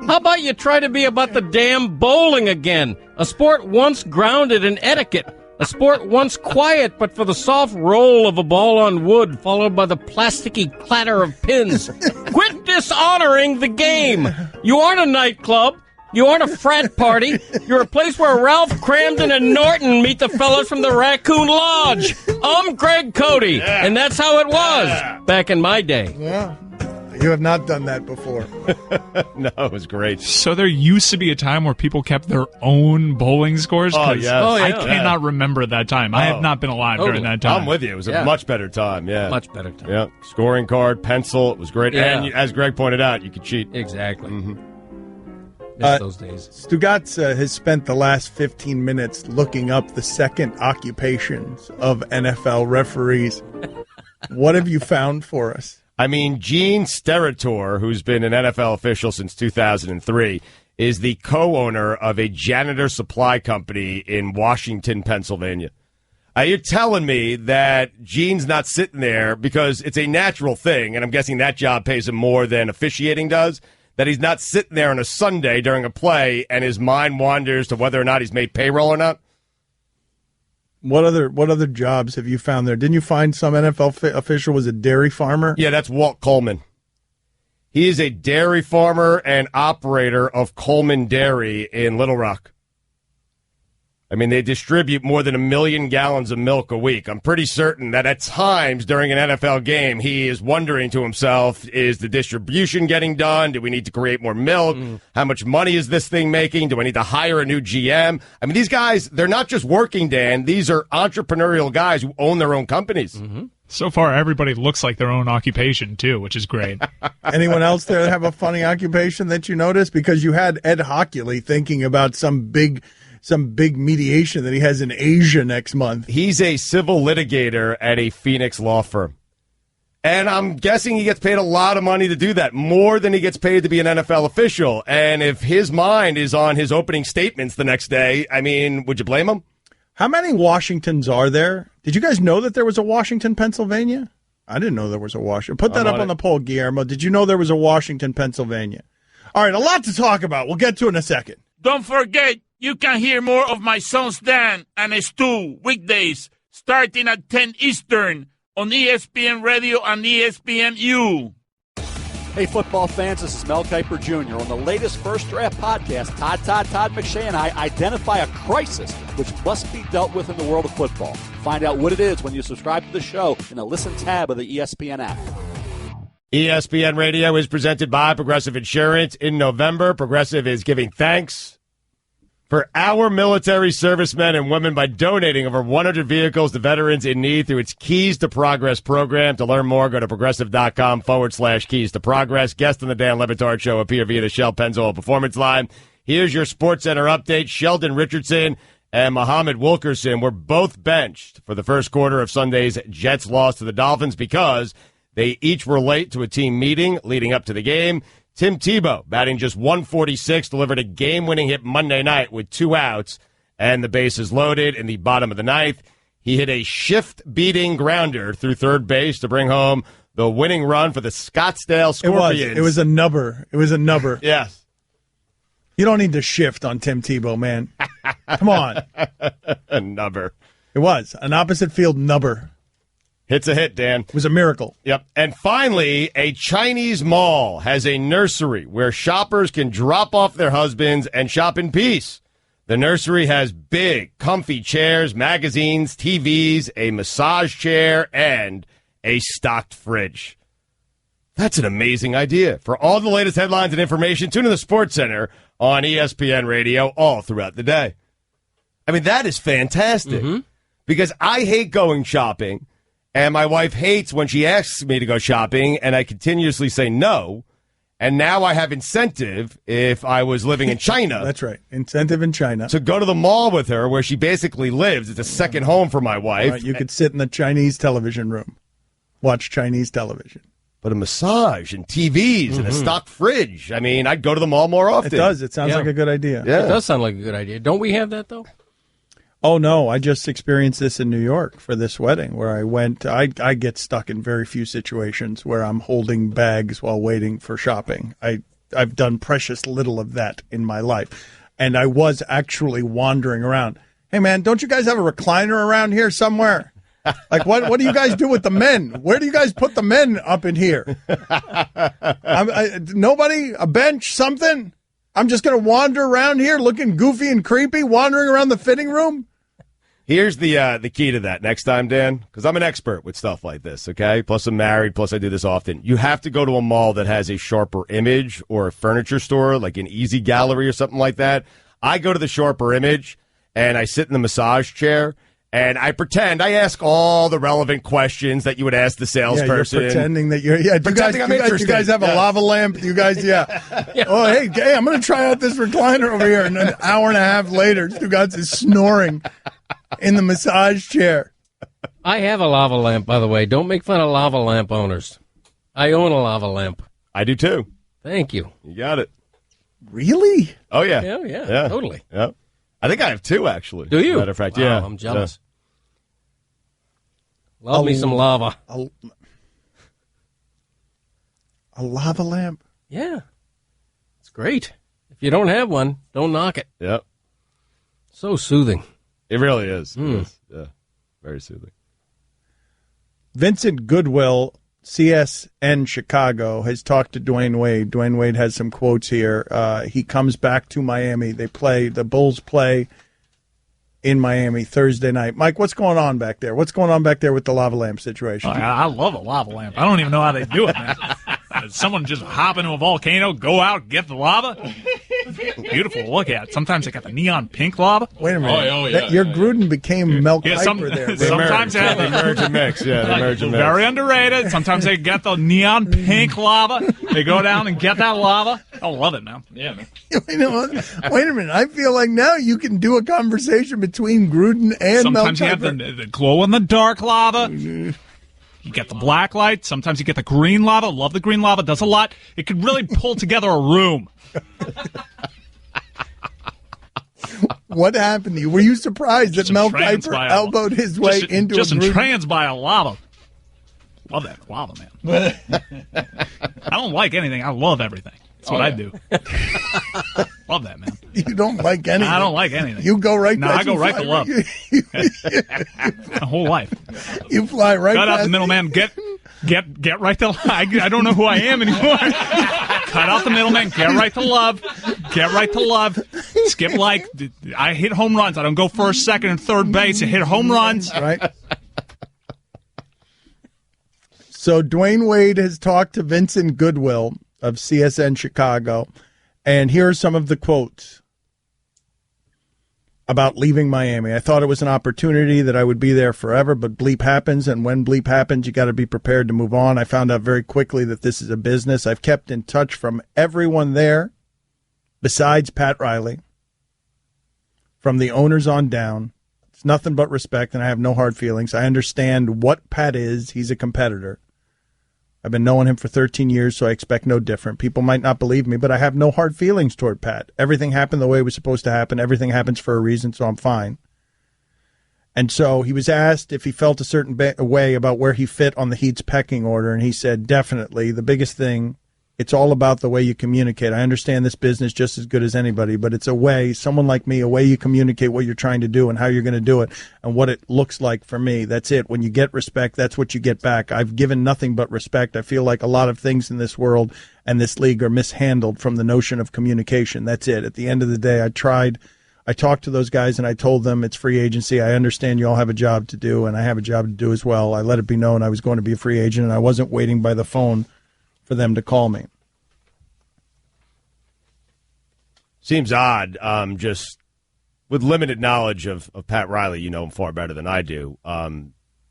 How about you try to be about the damn bowling again? A sport once grounded in etiquette. A sport once quiet but for the soft roll of a ball on wood followed by the plasticky clatter of pins. Quit dishonoring the game. You aren't a nightclub. You aren't a frat party. You're a place where Ralph Cramden and Norton meet the fellas from the Raccoon Lodge. I'm Greg Cody, and that's how it was back in my day.
Yeah. You have not done that before.
No, it was great.
So there used to be a time where people kept their own bowling scores?
Oh, yes.
I cannot remember that time. I have not been alive during that time.
I'm with you. It was a much better time, yeah.
Much better time.
Yeah. Scoring card, pencil, it was great.
Yeah.
And as Greg pointed out, you could cheat.
Exactly.
Mm-hmm.
Miss those days.
Stugatz has spent the last 15 minutes looking up the second occupations of NFL referees. What have you found for us?
I mean, Gene Steratore, who's been an NFL official since 2003, is the co-owner of a janitor supply company in Washington, Pennsylvania. You're telling me that Gene's not sitting there because it's a natural thing, and I'm guessing that job pays him more than officiating does, that he's not sitting there on a Sunday during a play and his mind wanders to whether or not he's made payroll or not?
What other jobs have you found there? Didn't you find some NFL official was a dairy farmer?
Yeah, that's Walt Coleman. He is a dairy farmer and operator of Coleman Dairy in Little Rock. I mean, they distribute more than 1 million gallons of milk a week. I'm pretty certain that at times during an NFL game, he is wondering to himself, is the distribution getting done? Do we need to create more milk? How much money is this thing making? Do I need to hire a new GM? I mean, these guys, they're not just working, Dan. These are entrepreneurial guys who own their own companies.
Mm-hmm.
So far, everybody looks like their own occupation, too, which is great.
Anyone else there have a funny occupation that you noticed? Because you had Ed Hockley thinking about some big mediation that he has in Asia next month.
He's a civil litigator at a Phoenix law firm. And I'm guessing he gets paid a lot of money to do that, more than he gets paid to be an NFL official. And if his mind is on his opening statements the next day, I mean, would you blame him?
How many Washingtons are there? Did you guys know that there was a Washington, Pennsylvania? I didn't know there was a Washington. Put that up on the poll, Guillermo. Did you know there was a Washington, Pennsylvania? All right, a lot to talk about. We'll get to it in a second.
Don't forget, you can hear more of my sons Dan and Stu weekdays starting at 10 Eastern on ESPN Radio and ESPNU.
Hey, football fans, this is Mel Kiper Jr. On the latest First Draft podcast, Todd McShay and I identify a crisis which must be dealt with in the world of football. Find out what it is when you subscribe to the show in the Listen tab of the ESPN app.
ESPN Radio is presented by Progressive Insurance. In November, Progressive is giving thanks for our military servicemen and women by donating over 100 vehicles to veterans in need through its Keys to Progress program. To learn more, go to progressive.com/Keys to Progress. Guests on the Dan Le Batard Show appear via the Shell Pennzoil Performance Line. Here's your SportsCenter update. Sheldon Richardson and Muhammad Wilkerson were both benched for the first quarter of Sunday's Jets loss to the Dolphins because they each were late to a team meeting leading up to the game. Tim Tebow, batting just 146, delivered a game-winning hit Monday night with 2 outs and the bases loaded in the bottom of the ninth. He hit a shift-beating grounder through third base to bring home the winning run for the Scottsdale Scorpions.
It was a nubber.
Yes.
You don't need to shift on Tim Tebow, man. Come on.
A nubber.
It was an opposite field nubber.
Hit's a hit, Dan.
It was a miracle.
Yep. And finally, a Chinese mall has a nursery where shoppers can drop off their husbands and shop in peace. The nursery has big, comfy chairs, magazines, TVs, a massage chair, and a stocked fridge. That's an amazing idea. For all the latest headlines and information, tune in the Sports Center on ESPN Radio all throughout the day. I mean, that is fantastic because I hate going shopping. And my wife hates when she asks me to go shopping, and I continuously say no. And now I have incentive, if I was living in China.
That's right. Incentive in China.
To go to the mall with her where she basically lives. It's a second home for my wife.
Right, you could sit in the Chinese television room, watch Chinese television.
But a massage and TVs and a stocked fridge. I mean, I'd go to the mall more often.
It does. It sounds like a good idea.
Yeah.
It does sound like a good idea. Don't we have that, though?
Oh, no, I just experienced this in New York for this wedding where I went. I get stuck in very few situations where I'm holding bags while waiting for shopping. I've done precious little of that in my life. And I was actually wandering around. Hey, man, don't you guys have a recliner around here somewhere? Like, what do you guys do with the men? Where do you guys put the men up in here? Nobody? A bench? Something? I'm just going to wander around here looking goofy and creepy, wandering around the fitting room?
Here's the key to that next time, Dan, because I'm an expert with stuff like this, okay? Plus I'm married, plus I do this often. You have to go to a mall that has a sharper image or a furniture store, like an Easy Gallery or something like that. I go to the sharper image, and I sit in the massage chair, and I pretend I ask all the relevant questions that you would ask the salesperson.
Yeah, you're pretending that you're. Yeah, you guys have a lava lamp. You guys, yeah. Oh, hey, I'm going to try out this recliner over here. And an hour and a half later, Stugatz is snoring in the massage chair.
I have a lava lamp, by the way. Don't make fun of lava lamp owners. I own a lava lamp.
I do too.
Thank you.
You got it.
Really?
Oh yeah.
Yeah. Totally.
Yeah. I think I have 2 actually.
Do you?
Matter of fact,
wow,
yeah.
I'm jealous. Love me some lava.
A lava lamp?
Yeah. It's great. If you don't have one, don't knock it.
Yep.
So soothing.
It really is. It is. Yeah. Very soothing.
Vincent Goodwill, CSN Chicago, has talked to Dwayne Wade. Dwayne Wade has some quotes here. He comes back to Miami. The Bulls play in Miami Thursday night. Mike, what's going on back there? What's going on back there with the lava lamp situation?
I love a lava lamp. I don't even know how they do it, man. Someone just hop into a volcano, go out, get the lava. Beautiful to look at. Sometimes they got the neon pink lava.
Wait a minute. Your Gruden became Mel Kiper there.
Sometimes they have
the emerging mix. Yeah, the emerging mix.
Very underrated. Sometimes they get the neon pink lava. They go down and get that lava. I love it, man. Yeah, man.
Wait a minute. I feel like now you can do a conversation between Gruden and Mel Kiper.
Sometimes you have the glow-in-the-dark lava. You get the black light. Sometimes you get the green lava. Love the green lava. Does a lot. It could really pull together a room.
What happened to you? Were you surprised that Mel Kiper elbowed his way into
just
a Gruden?
entranced by a lava. Love that lava, man. I don't like anything. I love everything. That's what I do. Love that, man.
You don't like anything.
I don't like anything.
You go right.
No, I go right to love. My whole life.
You fly right.
Cut out the middleman. Get right to. I don't know who I am anymore. Cut out the middleman. Get right to love. Get right to love. Skip I hit home runs. I don't go first, second, and third base. I hit home runs.
Right. So Dwayne Wade has talked to Vincent Goodwill of CSN Chicago, and here are some of the quotes about leaving Miami. I thought it was an opportunity that I would be there forever, but bleep happens, and when bleep happens, you got to be prepared to move on. I found out very quickly that this is a business. I've kept in touch from everyone there, besides Pat Riley, from the owners on down. It's nothing but respect, and I have no hard feelings. I understand what Pat is. He's a competitor. I've been knowing him for 13 years, so I expect no different. People might not believe me, but I have no hard feelings toward Pat. Everything happened the way it was supposed to happen. Everything happens for a reason, so I'm fine. And so he was asked if he felt a certain way about where he fit on the Heat's pecking order, and he said, definitely. The biggest thing, it's all about the way you communicate. I understand this business just as good as anybody, but it's a way, someone like me, a way you communicate what you're trying to do and how you're going to do it and what it looks like for me. That's it. When you get respect, that's what you get back. I've given nothing but respect. I feel like a lot of things in this world and this league are mishandled from the notion of communication. That's it. At the end of the day, I talked to those guys and I told them it's free agency. I understand you all have a job to do, and I have a job to do as well. I let it be known I was going to be a free agent, and I wasn't waiting by the phone for them to call me.
Seems odd, just with limited knowledge of Pat Riley, you know him far better than I do.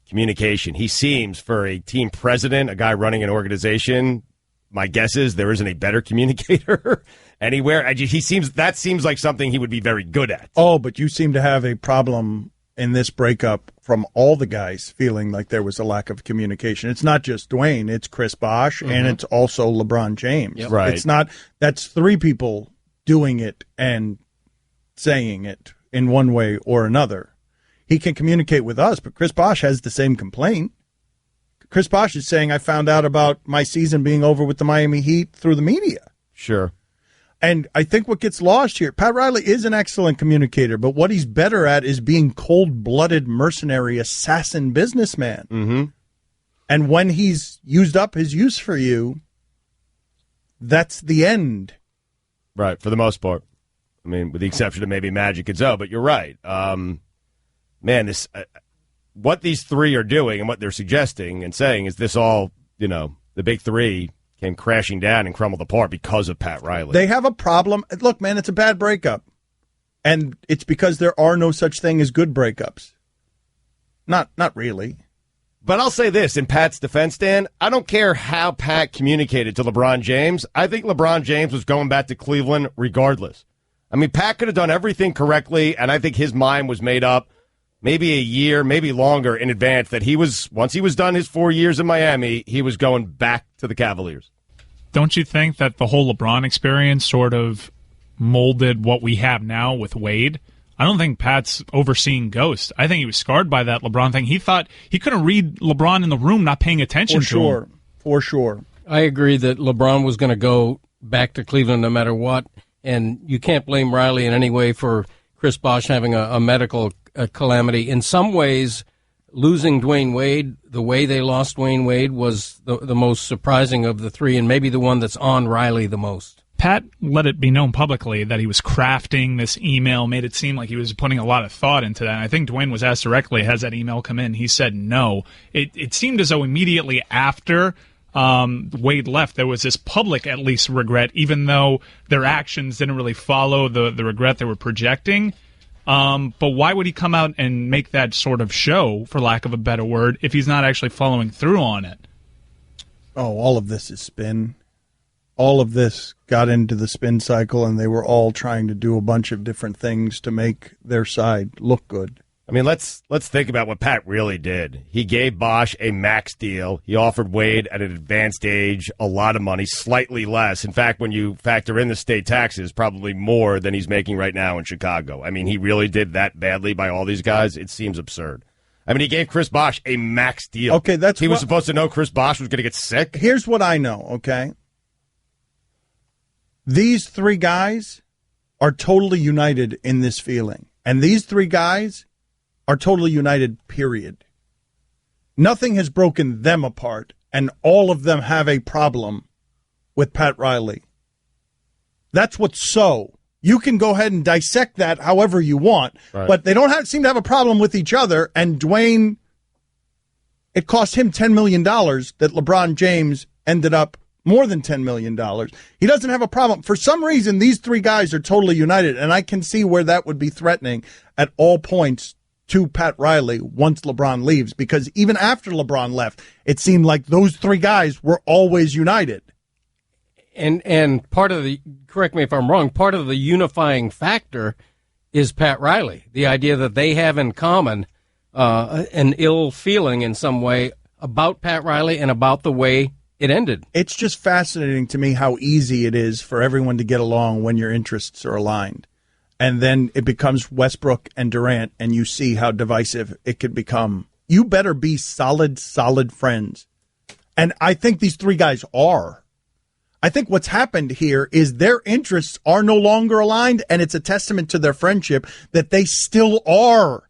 Communication. He seems, for a team president, a guy running an organization, my guess is there isn't a better communicator anywhere. That seems like something he would be very good at.
Oh, but you seem to have a problem in this breakup from all the guys feeling like there was a lack of communication. It's not just Dwayne, it's Chris Bosh, and it's also LeBron James.
Yep. Right.
It's not, that's three people doing it and saying it in one way or another. He can communicate with us, but Chris Bosh has the same complaint. Chris Bosh is saying, I found out about my season being over with the Miami Heat through the media.
Sure.
And I think what gets lost here, Pat Riley is an excellent communicator, but what he's better at is being cold-blooded, mercenary, assassin businessman.
Mm-hmm.
And when he's used up his use for you, that's the end.
Right, for the most part. I mean, with the exception of maybe Magic and Zoe, but you're right. Man, this what these three are doing and what they're suggesting and saying is this all, the big three came crashing down and crumbled apart because of Pat Riley.
They have a problem. Look, man, it's a bad breakup. And it's because there are no such thing as good breakups. Not really.
But I'll say this, in Pat's defense, Dan, I don't care how Pat communicated to LeBron James. I think LeBron James was going back to Cleveland regardless. I mean, Pat could have done everything correctly, and I think his mind was made up maybe a year, maybe longer in advance that once he was done his 4 years in Miami, he was going back to the Cavaliers.
Don't you think that the whole LeBron experience sort of molded what we have now with Wade? I don't think Pat's overseeing ghosts. I think he was scarred by that LeBron thing. He thought he couldn't read LeBron in the room not paying attention to him.
For sure.
I agree that LeBron was going to go back to Cleveland no matter what, and you can't blame Riley in any way for Chris Bosh having a medical calamity. In some ways, losing Dwayne Wade, the way they lost Dwayne Wade, was the most surprising of the three, and maybe the one that's on Riley the most.
Pat let it be known publicly that he was crafting this email, made it seem like he was putting a lot of thought into that. And I think Dwayne was asked directly, has that email come in? He said no. It seemed as though immediately after Wade left, there was this public, at least, regret, even though their actions didn't really follow the regret they were projecting. But why would he come out and make that sort of show, for lack of a better word, if he's not actually following through on it?
Oh, all of this is spin. All of this got into the spin cycle, and they were all trying to do a bunch of different things to make their side look good.
I mean, let's think about what Pat really did. He gave Bosh a max deal. He offered Wade at an advanced age a lot of money, slightly less. In fact, when you factor in the state taxes, probably more than he's making right now in Chicago. I mean, he really did that badly by all these guys. It seems absurd. I mean, he gave Chris Bosh a max deal.
Okay,
he was supposed to know Chris Bosh was going to get sick.
Here's what I know, okay? These three guys are totally united in this feeling. And these three guys are totally united, period. Nothing has broken them apart, and all of them have a problem with Pat Riley. That's what's so. You can go ahead and dissect that however you want, right. But they don't seem to have a problem with each other, and Dwayne, it cost him $10 million that LeBron James ended up more than $10 million. He doesn't have a problem. For some reason, these three guys are totally united, and I can see where that would be threatening at all points to Pat Riley once LeBron leaves, because even after LeBron left, it seemed like those three guys were always united.
And part of the, correct me if I'm wrong, part of the unifying factor is Pat Riley. The idea that they have in common an ill feeling in some way about Pat Riley and about the way it ended.
It's just fascinating to me how easy it is for everyone to get along when your interests are aligned. And then it becomes Westbrook and Durant, and you see how divisive it could become. You better be solid friends. And I think these three guys are. I think what's happened here is their interests are no longer aligned, and it's a testament to their friendship that they still are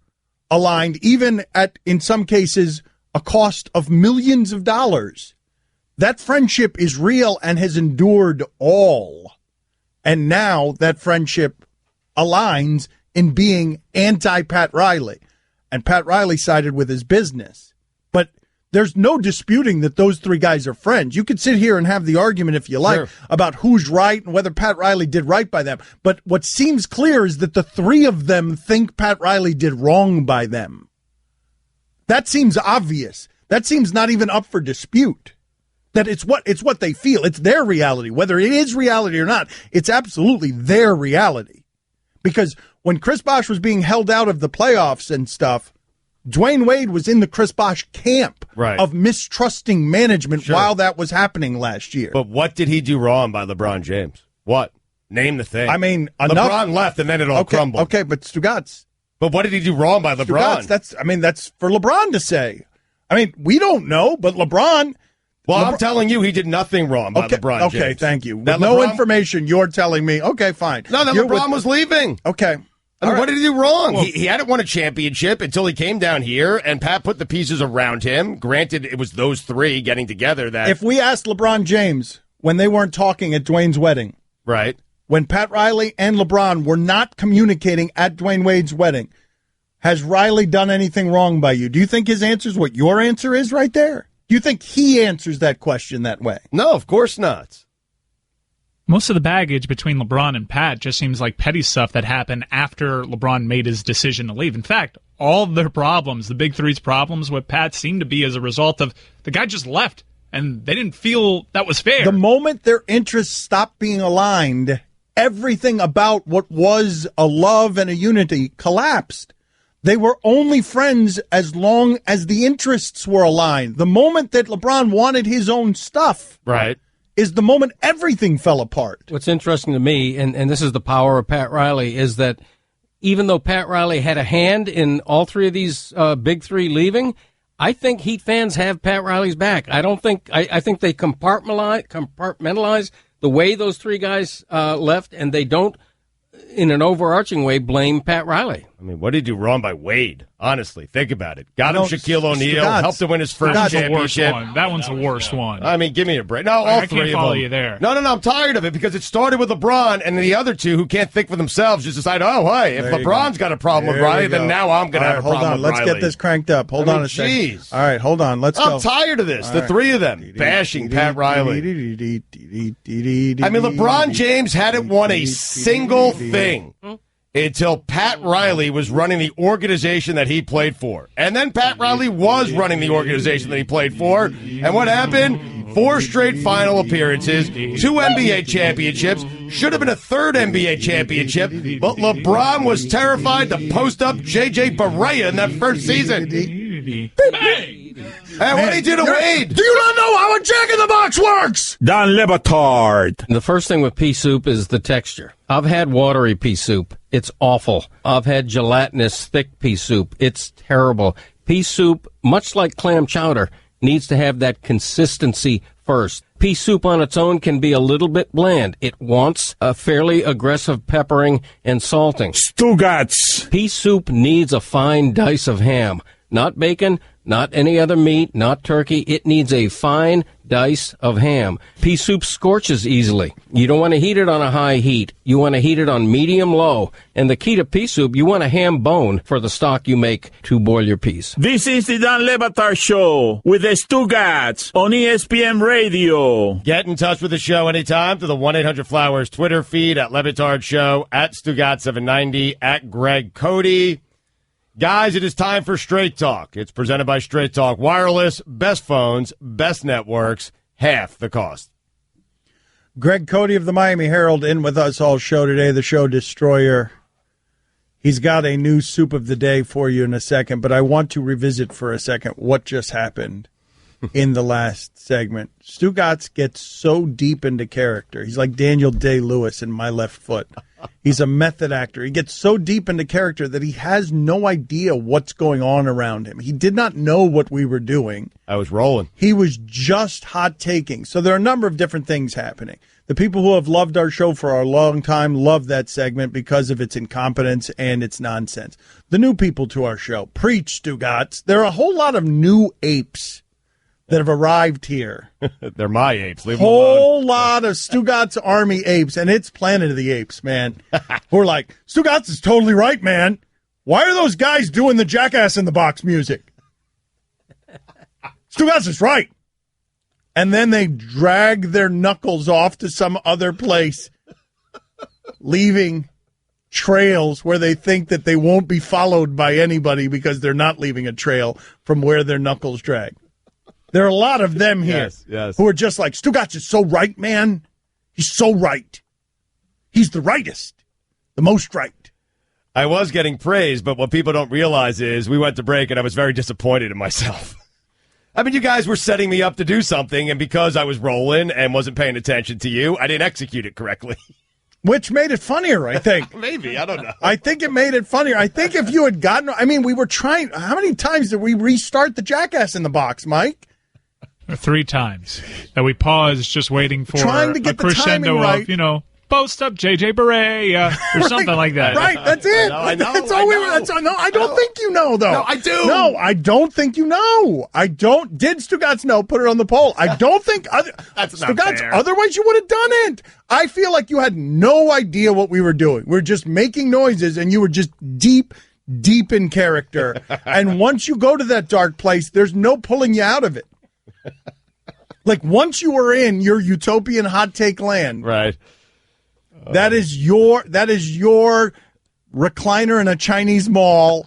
aligned, even at, in some cases, a cost of millions of dollars. That friendship is real and has endured all. And now that friendship aligns in being anti-Pat Riley. And Pat Riley sided with his business. But there's no disputing that those three guys are friends. You could sit here and have the argument, if you like, about who's right and whether Pat Riley did right by them. But what seems clear is that the three of them think Pat Riley did wrong by them. That seems obvious. That seems not even up for dispute. That it's what they feel. It's their reality. Whether it is reality or not, it's absolutely their reality. Because when Chris Bosh was being held out of the playoffs and stuff, Dwayne Wade was in the Chris Bosh camp of mistrusting management while that was happening last year.
But what did he do wrong by LeBron James? What? Name the thing.
I mean,
LeBron left and then it all crumbled.
Okay, but Stugotz.
But what did he do wrong by LeBron?
Stugotz, that's for LeBron to say. I mean, we don't know, but LeBron.
Well, I'm telling you, he did nothing wrong by LeBron James.
Okay, thank you. With no information, you're telling me. Okay, fine.
No, that LeBron was leaving.
Okay.
I mean, what did he do wrong? Well, he hadn't won a championship until he came down here, and Pat put the pieces around him. Granted, it was those three getting together that...
If we asked LeBron James, when they weren't talking at Dwayne's wedding...
Right.
When Pat Riley and LeBron were not communicating at Dwayne Wade's wedding, has Riley done anything wrong by you? Do you think his answer is what your answer is right there? Do you think he answers that question that way?
No, of course not.
Most of the baggage between LeBron and Pat just seems like petty stuff that happened after LeBron made his decision to leave. In fact, all of their problems, the big three's problems with Pat, seem to be as a result of the guy just left, and they didn't feel that was fair.
The moment their interests stopped being aligned, everything about what was a love and a unity collapsed. They were only friends as long as the interests were aligned. The moment that LeBron wanted his own stuff...
Right.
is the moment everything fell apart.
What's interesting to me, and this is the power of Pat Riley, is that even though Pat Riley had a hand in all three of these big three leaving, I think Heat fans have Pat Riley's back. I think they compartmentalize the way those three guys left, and they don't, in an overarching way, blame Pat Riley.
I mean, what did he do wrong by Wade? Honestly, think about it. Got him Shaquille O'Neal, helped him win his first championship.
That one's the worst one.
I mean, give me a break. No, all three of them. I can't follow
you there.
No, I'm tired of it because it started with LeBron, and the other two who can't think for themselves just decide, hey, if LeBron's got a problem with Riley, then now I'm going to have a problem with Riley.
Let's get this cranked up. Hold on a second. All right, hold on. Let's go.
I'm tired of this. The three of them bashing Pat Riley. I mean, LeBron James hadn't won a single thing until Pat Riley was running the organization that he played for. And then Pat Riley was running the organization that he played for. And what happened? 4 straight final appearances, 2 NBA championships, should have been a 3rd NBA championship, but LeBron was terrified to post up J.J. Barea in that first season. Hey, what did he do to Wade?
Do you not know how a Jack-in-the-Box works?
Don Batard.
The first thing with pea soup is the texture. I've had watery pea soup. It's awful. I've had gelatinous, thick pea soup. It's terrible. Pea soup, much like clam chowder, needs to have that consistency first. Pea soup on its own can be a little bit bland. It wants a fairly aggressive peppering and salting.
Stugotz.
Pea soup needs a fine dice of ham. Not bacon, not any other meat, not turkey. It needs a fine dice of ham. Pea soup scorches easily. You don't want to heat it on a high heat. You want to heat it on medium-low. And the key to pea soup, you want a ham bone for the stock you make to boil your peas.
This is the Don Batard Show with the Stugotz on ESPN Radio.
Get in touch with the show anytime through the 1-800-Flowers Twitter feed at Lebitard Show, at Stugotz790, at Greg Cody. Guys, it is time for Straight Talk. It's presented by Straight Talk Wireless. Best phones, best networks, half the cost.
Greg Cody of the Miami Herald in with us all show today, the show destroyer. He's got a new soup of the day for you in a second, but I want to revisit for a second what just happened in the last segment. Stugatz gets so deep into character. He's like Daniel Day-Lewis in My Left Foot. He's a method actor. He gets so deep into character that he has no idea what's going on around him. He did not know what we were doing.
I was rolling.
He was just hot taking. So there are a number of different things happening. The people who have loved our show for a long time love that segment because of its incompetence and its nonsense. The new people to our show, preach, Stugatz. There are a whole lot of new apes that have arrived here.
They're my apes. Leave them alone.
Whole lot of Stugatz Army apes, and it's Planet of the Apes, man. Who are like, Stugatz is totally right, man. Why are those guys doing the Jackass in the Box music? Stugatz is right. And then they drag their knuckles off to some other place, leaving trails where they think that they won't be followed by anybody because they're not leaving a trail from where their knuckles drag. There are a lot of them here who are just like, Stugatz is so right, man. He's so right. He's the rightest, the most right.
I was getting praise, but what people don't realize is we went to break and I was very disappointed in myself. I mean, you guys were setting me up to do something, and because I was rolling and wasn't paying attention to you, I didn't execute it correctly.
Which made it funnier, I think.
Maybe. I don't know.
I think it made it funnier. I think if you had gotten... I mean, we were trying... How many times did we restart the Jackass in the Box, Mike?
3 times. That we paused just waiting for
trying to get
a crescendo
right.
of, post up JJ Beret or something like that.
Right, that's it.
I know,
that's all we were. No, I don't think you know, though.
No, I do.
No, I don't think you know. I don't. Did Stugatz know? Put it on the poll. I don't think.
That's not
Stugatz,
fair.
otherwise you would have done it. I feel like you had no idea what we were doing. We're just making noises, and you were just deep in character. And once you go to that dark place, there's no pulling you out of it. Like, once you are in your utopian hot take land.
Right.
That is your recliner in a Chinese mall,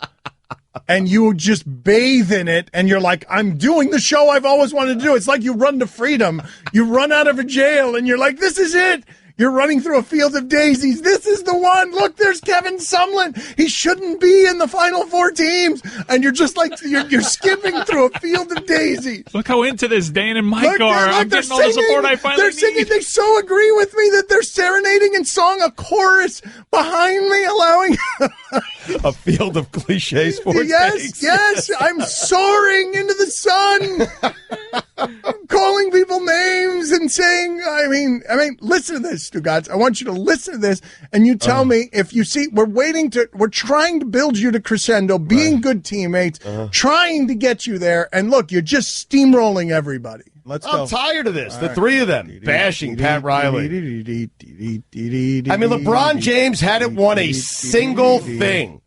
and you just bathe in it, and you're like, I'm doing the show I've always wanted to do. It's like you run to freedom. You run out of a jail, and you're like, this is it. You're running through a field of daisies. This is the one. Look, there's Kevin Sumlin. He shouldn't be in the Final Four teams. And you're just like, you're skipping through a field of daisies.
Look how into this Dan and Mike are. I'm getting all the support I finally
They're singing.
need.
They so agree with me that they're serenading in song a chorus behind me, allowing
a field of cliches for takes.
Yes. I'm soaring into the sun, calling people names and saying, I mean, listen to this, Stugatz. I want you to listen to this, and you tell me if you see. We're trying to build you to crescendo, being good teammates, trying to get you there, and look, you're just steamrolling everybody. Let's go.
I'm tired of this. The three of them bashing Pat Riley. I mean, LeBron James hadn't won a single thing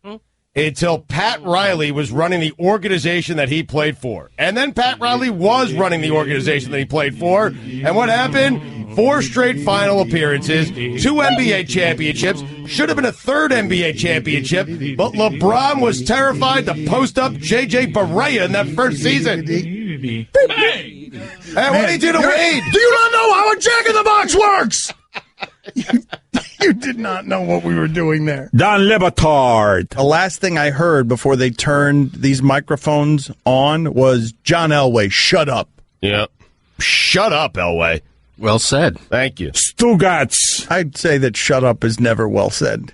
until Pat Riley was running the organization that he played for. And then Pat Riley was running the organization that he played for. And what happened? 4 straight final appearances, 2 NBA championships, should have been a 3rd NBA championship, but LeBron was terrified to post up JJ Barea in that first season.
Hey!
And what did he do to Wade?
Do you not know how a Jack in the Box works? You did not know what we were doing there.
Don Batard.
The last thing I heard before they turned these microphones on was John Elway, shut up.
Yep. Shut up, Elway.
Well said.
Thank you.
Stugatz.
I'd say that shut up is never well said.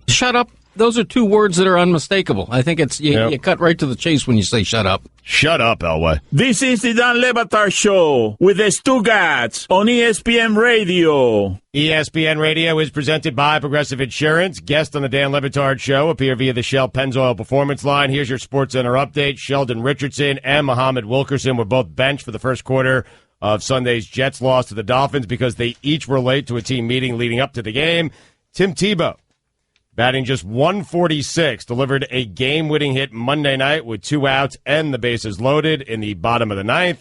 Shut up. Those are 2 words that are unmistakable. I think it's you cut right to the chase when you say shut up.
Shut up, Elway.
This is the Don Le Batard Show with the Stugatz on ESPN Radio.
ESPN Radio is presented by Progressive Insurance. Guests on the Dan Le Batard Show appear via the Shell Pennzoil Performance Line. Here's your SportsCenter update. Sheldon Richardson and Muhammad Wilkerson were both benched for the first quarter of Sunday's Jets loss to the Dolphins because they each were late to a team meeting leading up to the game. Tim Tebow, batting just 146, delivered a game-winning hit Monday night with 2 outs and the bases loaded in the bottom of the 9th.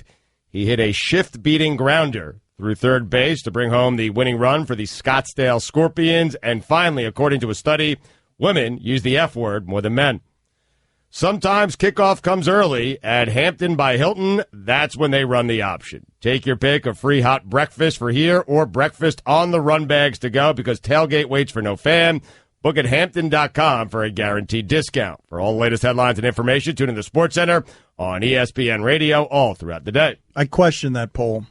He hit a shift-beating grounder through third base to bring home the winning run for the Scottsdale Scorpions. And finally, according to a study, women use the F word more than men. Sometimes kickoff comes early. At Hampton by Hilton, that's when they run the option. Take your pick of free hot breakfast for here or breakfast on the run bags to go because tailgate waits for no fan. Book at Hampton.com for a guaranteed discount. For all the latest headlines and information, tune in to SportsCenter on ESPN Radio all throughout the day.
I question that poll.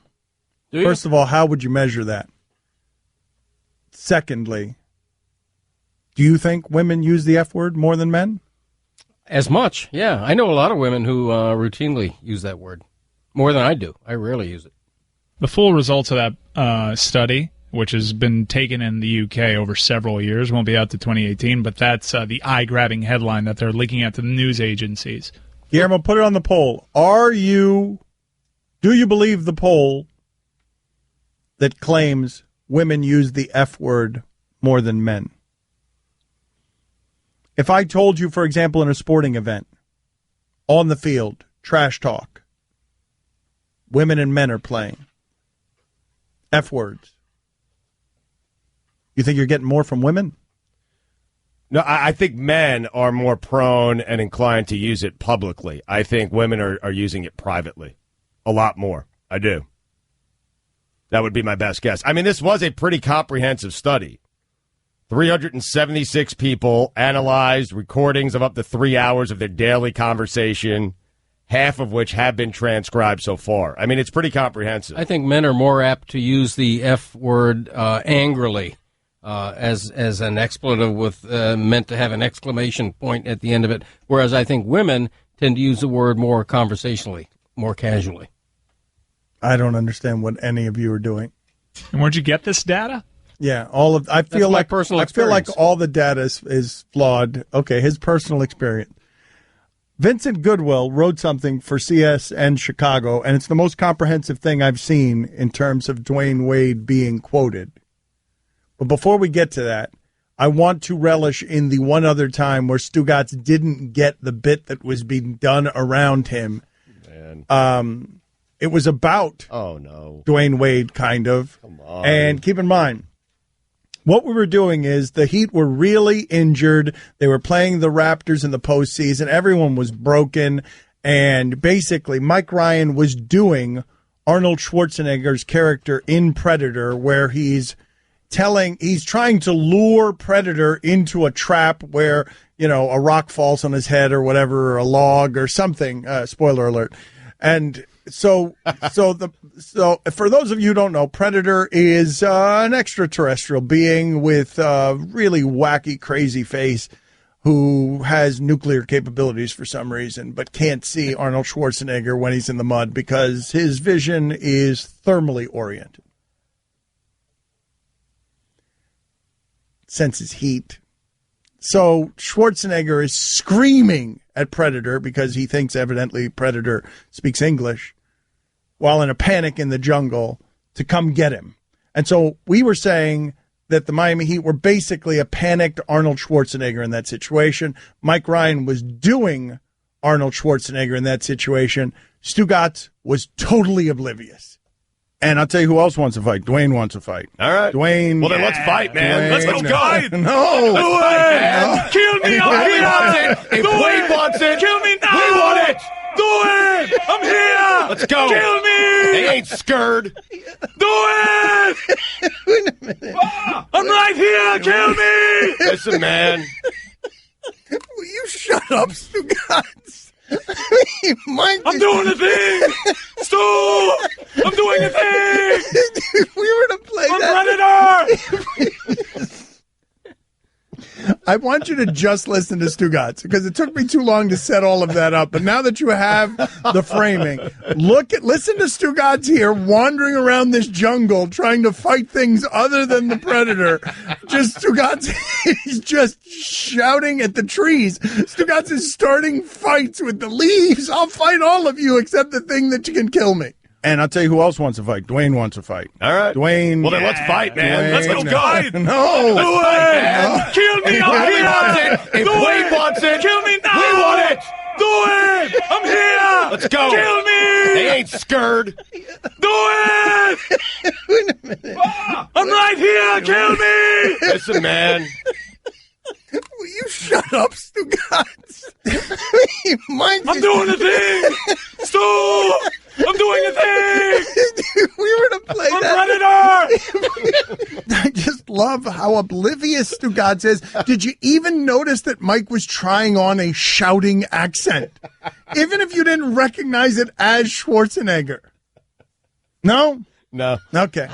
Do you?
First of all, how would you measure that? Secondly, do you think women use the F word more than men?
As much, yeah. I know a lot of women who routinely use that word. More than I do. I rarely use it.
The full results of that study, which has been taken in the UK over several years, won't be out to 2018, but that's the eye-grabbing headline that they're leaking out to the news agencies.
Guillermo, put it on the poll. Do you believe the poll that claims women use the F word more than men? If I told you, for example, in a sporting event, on the field, trash talk, women and men are playing, F words, you think you're getting more from women?
No, I think men are more prone and inclined to use it publicly. I think women are using it privately a lot more. I do. That would be my best guess. I mean, this was a pretty comprehensive study. 376 people analyzed recordings of up to 3 hours of their daily conversation, half of which have been transcribed so far. I mean, it's pretty comprehensive.
I think men are more apt to use the F word angrily as an expletive with meant to have an exclamation point at the end of it, whereas I think women tend to use the word more conversationally, more casually.
I don't understand what any of you are doing.
And where'd you get this data?
Yeah, I feel like all the data is flawed. Okay, his personal experience. Vincent Goodwill wrote something for CSN Chicago, and it's the most comprehensive thing I've seen in terms of Dwayne Wade being quoted. But before we get to that, I want to relish in the one other time where Stugotz didn't get the bit that was being done around him. Man. It was about Dwayne Wade, kind of.
Come on.
And keep in mind, what we were doing is the Heat were really injured. They were playing the Raptors in the postseason. Everyone was broken. And basically, Mike Ryan was doing Arnold Schwarzenegger's character in Predator, where he's trying to lure Predator into a trap where, a rock falls on his head or whatever, or a log or something. Spoiler alert. And so for those of you who don't know, Predator is an extraterrestrial being with a really wacky, crazy face who has nuclear capabilities for some reason, but can't see Arnold Schwarzenegger when he's in the mud because his vision is thermally oriented. Senses heat. So Schwarzenegger is screaming at Predator because he thinks evidently Predator speaks English while in a panic in the jungle to come get him. And so we were saying that the Miami Heat were basically a panicked Arnold Schwarzenegger in that situation. Mike Ryan was doing Arnold Schwarzenegger in that situation. Stugotz was totally oblivious. And I'll tell you who else wants to fight. Dwayne wants to fight.
All right.
Dwayne.
Well, then let's fight, man.
Dwayne,
Let's go.
No.
No.
Kill me.
If Wade wants it,
Kill me now.
we want it.
Do it. I'm here.
Let's go.
Kill me.
They ain't scared.
Do it.
Wait a minute.
I'm right here. Kill me.
Listen, man.
Will you shut up, Stugotz?
I'm doing a thing. Stu. I'm doing a thing.
If we were to play
Predator.
I want you to just listen to Stugotz because it took me too long to set all of that up. But now that you have the framing, listen to Stugotz here wandering around this jungle trying to fight things other than the Predator. Stugotz is just shouting at the trees. Stugotz is starting fights with the leaves. I'll fight all of you except the thing that you can kill me. And I'll tell you who else wants to fight. Dwayne wants to fight.
All right.
Dwayne.
Well, then let's fight, man.
Dwayne,
Let's go.
No.
Do it. Kill me. I'm here.
If Wade wants it,
Kill me now.
we want it.
Do it. I'm here.
Let's go.
Kill me.
They ain't scared.
Do it.
Wait a minute.
I'm right here. Kill me.
Listen, man.
Will you shut up, Stugotz?
I'm doing a thing. Stu. I'm doing a thing.
If we were to play
I'm Predator.
I just love love how oblivious Stugotz is. Did you even notice that Mike was trying on a shouting accent? Even if you didn't recognize it as Schwarzenegger. No?
No.
Okay.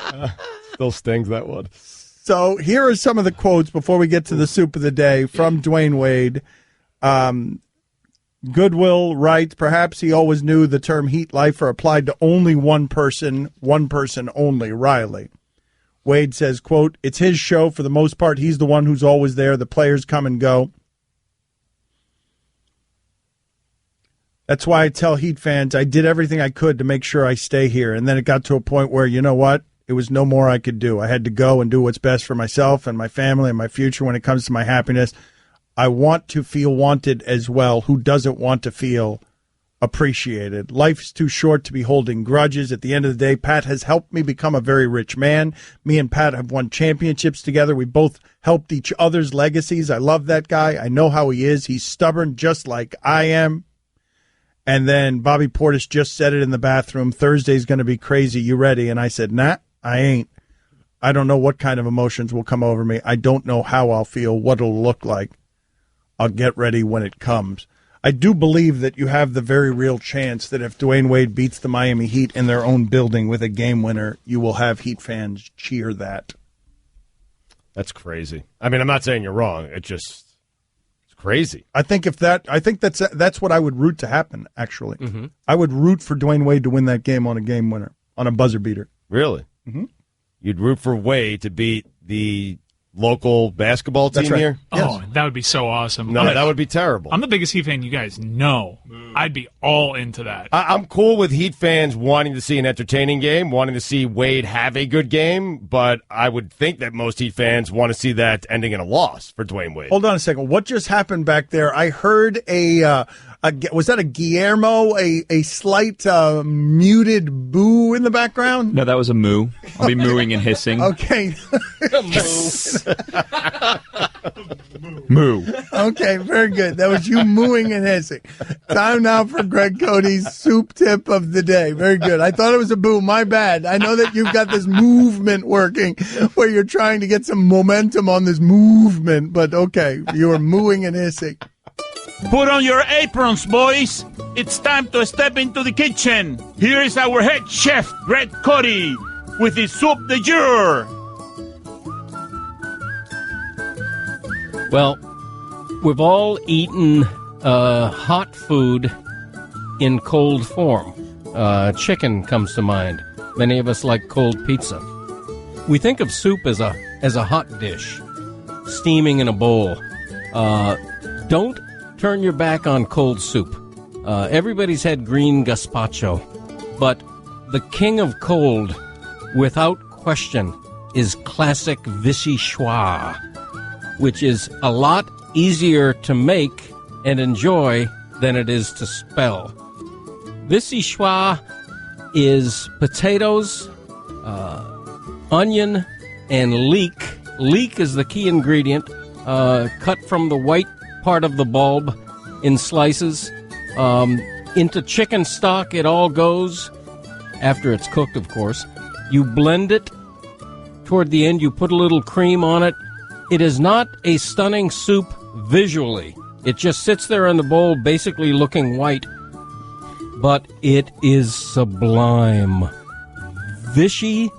Still stings, that one.
So here are some of the quotes before we get to the soup of the day from Dwayne Wade. Goodwill writes, perhaps he always knew the term heat lifer applied to only one person only, Riley. Wade says, quote, it's his show. For the most part, he's the one who's always there. The players come and go. That's why I tell Heat fans I did everything I could to make sure I stay here. And then it got to a point where, you know what? It was no more I could do. I had to go and do what's best for myself and my family and my future when it comes to my happiness. I want to feel wanted as well. Who doesn't want to feel appreciated? Life's too short to be holding grudges. At the end of the day, Pat has helped me become a very rich man. Me and Pat have won championships together. We both helped each other's legacies. I love that guy. I know how he is. He's stubborn just like I am. And then Bobby Portis just said it in the bathroom. Thursday's going to be crazy. You ready? And I said, nah, I ain't. I don't know what kind of emotions will come over me. I don't know how I'll feel, what it'll look like. I'll get ready when it comes. I do believe that you have the very real chance that if Dwayne Wade beats the Miami Heat in their own building with a game winner, you will have Heat fans cheer that.
That's crazy. I mean, I'm not saying you're wrong. It's crazy.
I think that's what I would root to happen, actually. Mm-hmm. I would root for Dwayne Wade to win that game on a game winner, on a buzzer beater.
Really?
Mm-hmm.
You'd root for Wade to beat the local basketball team here?
Oh, that would be so awesome.
No, that would be terrible.
I'm the biggest Heat fan you guys know. I'd be all into that.
I'm cool with Heat fans wanting to see an entertaining game, wanting to see Wade have a good game, but I would think that most Heat fans want to see that ending in a loss for Dwayne Wade.
Hold on a second. What just happened back there? I heard was that a Guillermo, a slight muted boo in the background?
No, that was a moo. I'll be mooing and hissing.
Okay.
Moo.
Okay, very good. That was you mooing and hissing. Time now for Greg Cody's soup tip of the day. Very good. I thought it was a boo. My bad. I know that you've got this movement working where you're trying to get some momentum on this movement, but okay, you were mooing and hissing.
Put on your aprons, boys. It's time to step into the kitchen. Here is our head chef, Greg Cody, with his soup de jour.
Well, we've all eaten hot food in cold form. Chicken comes to mind. Many of us like cold pizza. We think of soup as a hot dish, steaming in a bowl. Don't turn your back on cold soup. Everybody's had green gazpacho, but the king of cold, without question, is classic vichyssoise, which is a lot easier to make and enjoy than it is to spell. Vichyssoise is potatoes, onion, and leek. Leek is the key ingredient, cut from the white part of the bulb in slices. Into chicken stock it all goes, after it's cooked, of course. You blend it. Toward the end, you put a little cream on it. It is not a stunning soup visually. It just sits there in the bowl, basically looking white. But it is sublime. Vichyssoise.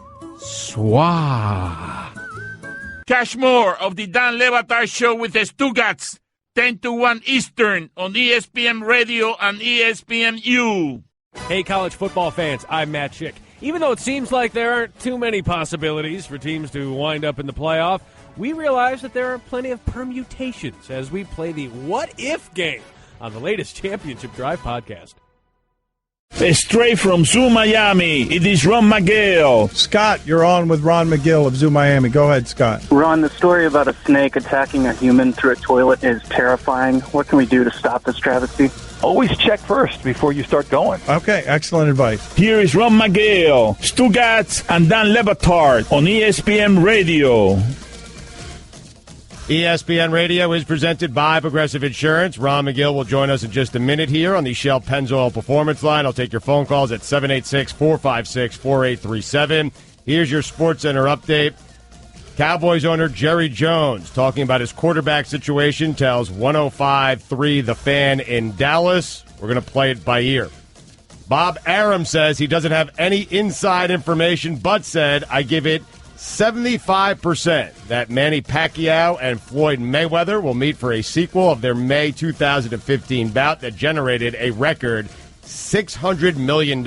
Catch more of the Dan Le Batard Show with the Stugotz, 10 to 1 Eastern on ESPN Radio and ESPNU.
Hey, college football fans, I'm Matt Schick. Even though it seems like there aren't too many possibilities for teams to wind up in the playoff, we realize that there are plenty of permutations as we play the What If game on the latest Championship Drive podcast.
Straight from Zoo Miami, it is Ron McGill.
Scott, you're on with Ron McGill of Zoo Miami. Go ahead, Scott.
Ron, the story about a snake attacking a human through a toilet is terrifying. What can we do to stop this travesty?
Always check first before you start going.
Okay, excellent advice.
Here is Ron McGill, Stugotz, and Dan Le Batard on ESPN Radio.
ESPN Radio is presented by Progressive Insurance. Ron McGill will join us in just a minute here on the Shell Pennzoil Performance Line. I'll take your phone calls at 786-456-4837. Here's your SportsCenter update. Cowboys owner Jerry Jones talking about his quarterback situation tells 105.3 The Fan in Dallas. We're going to play it by ear. Bob Arum says he doesn't have any inside information, but said, I give it 75% that Manny Pacquiao and Floyd Mayweather will meet for a sequel of their May 2015 bout that generated a record $600 million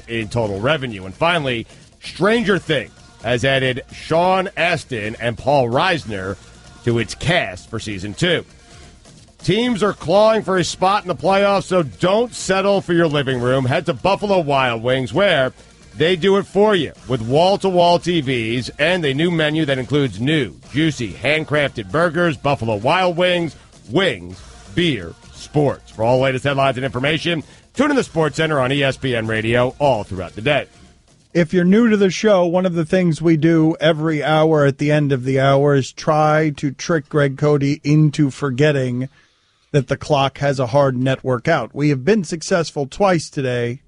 in total revenue. And finally, Stranger Things has added Sean Astin and Paul Reisner to its cast for Season 2. Teams are clawing for a spot in the playoffs, so don't settle for your living room. Head to Buffalo Wild Wings, where they do it for you with wall-to-wall TVs and a new menu that includes new, juicy, handcrafted burgers, Buffalo Wild Wings, wings, beer, sports. For all the latest headlines and information, tune in the Sports Center on ESPN Radio all throughout the day.
If you're new to the show, one of the things we do every hour at the end of the hour is try to trick Greg Cody into forgetting that the clock has a hard network out. We have been successful twice today.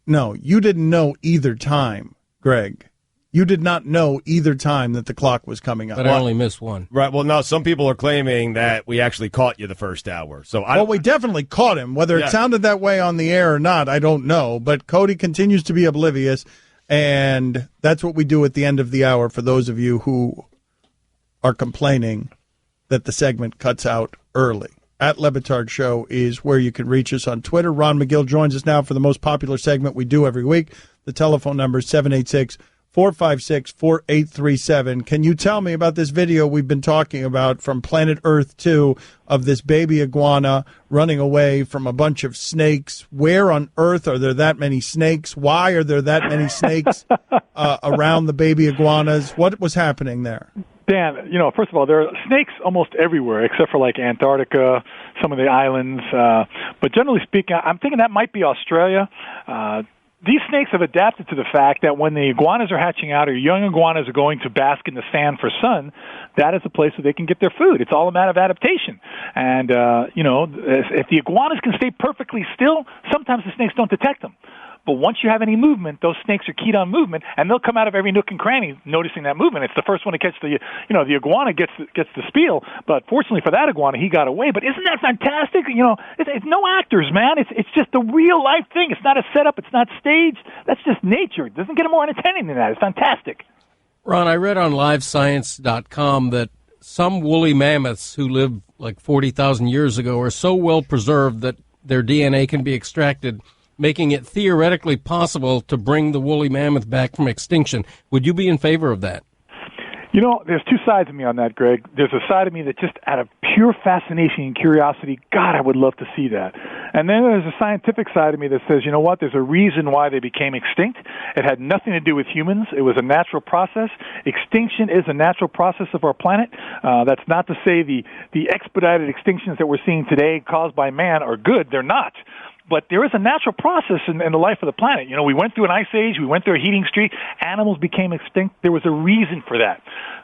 No, you didn't know either time, Greg. You did not know either time that the clock was coming up.
But I only missed one.
Right. Well, no, some people are claiming that we actually caught you the first hour. Well,
we definitely caught him. Whether it sounded that way on the air or not, I don't know. But Cody continues to be oblivious, and that's what we do at the end of the hour for those of you who are complaining that the segment cuts out early. At Batard Show is where you can reach us on Twitter. Ron McGill joins us now for the most popular segment we do every week. The telephone number is 786-456-4837. Can you tell me about this video we've been talking about from Planet Earth 2 of this baby iguana running away from a bunch of snakes? Where on earth are there that many snakes? Why are there that many snakes around the baby iguanas? What was happening there?
Dan, first of all, there are snakes almost everywhere except for like Antarctica, some of the islands. But generally speaking, I'm thinking that might be Australia. These snakes have adapted to the fact that when the iguanas are hatching out or young iguanas are going to bask in the sand for sun, that is a place where they can get their food. It's all a matter of adaptation. And, if the iguanas can stay perfectly still, sometimes the snakes don't detect them. But once you have any movement, those snakes are keyed on movement, and they'll come out of every nook and cranny noticing that movement. It's the first one to catch the iguana gets the spiel. But fortunately for that iguana, he got away. But isn't that fantastic? It's no actors, man. It's just a real life thing. It's not a setup. It's not staged. That's just nature. It doesn't get more entertaining than that. It's fantastic.
Ron, I read on livescience.com that some woolly mammoths who lived like 40,000 years ago are so well preserved that their DNA can be extracted, making it theoretically possible to bring the woolly mammoth back from extinction. Would you be in favor of that?
There's two sides of me on that, Greg. There's a side of me that just out of pure fascination and curiosity, God, I would love to see that. And then there's a scientific side of me that says, you know what, there's a reason why they became extinct. It had nothing to do with humans. It was a natural process. Extinction is a natural process of our planet. That's not to say the expedited extinctions that we're seeing today caused by man are good. They're not. But there is a natural process in the life of the planet. We went through an ice age. We went through a heating streak. Animals became extinct. There was a reason for that.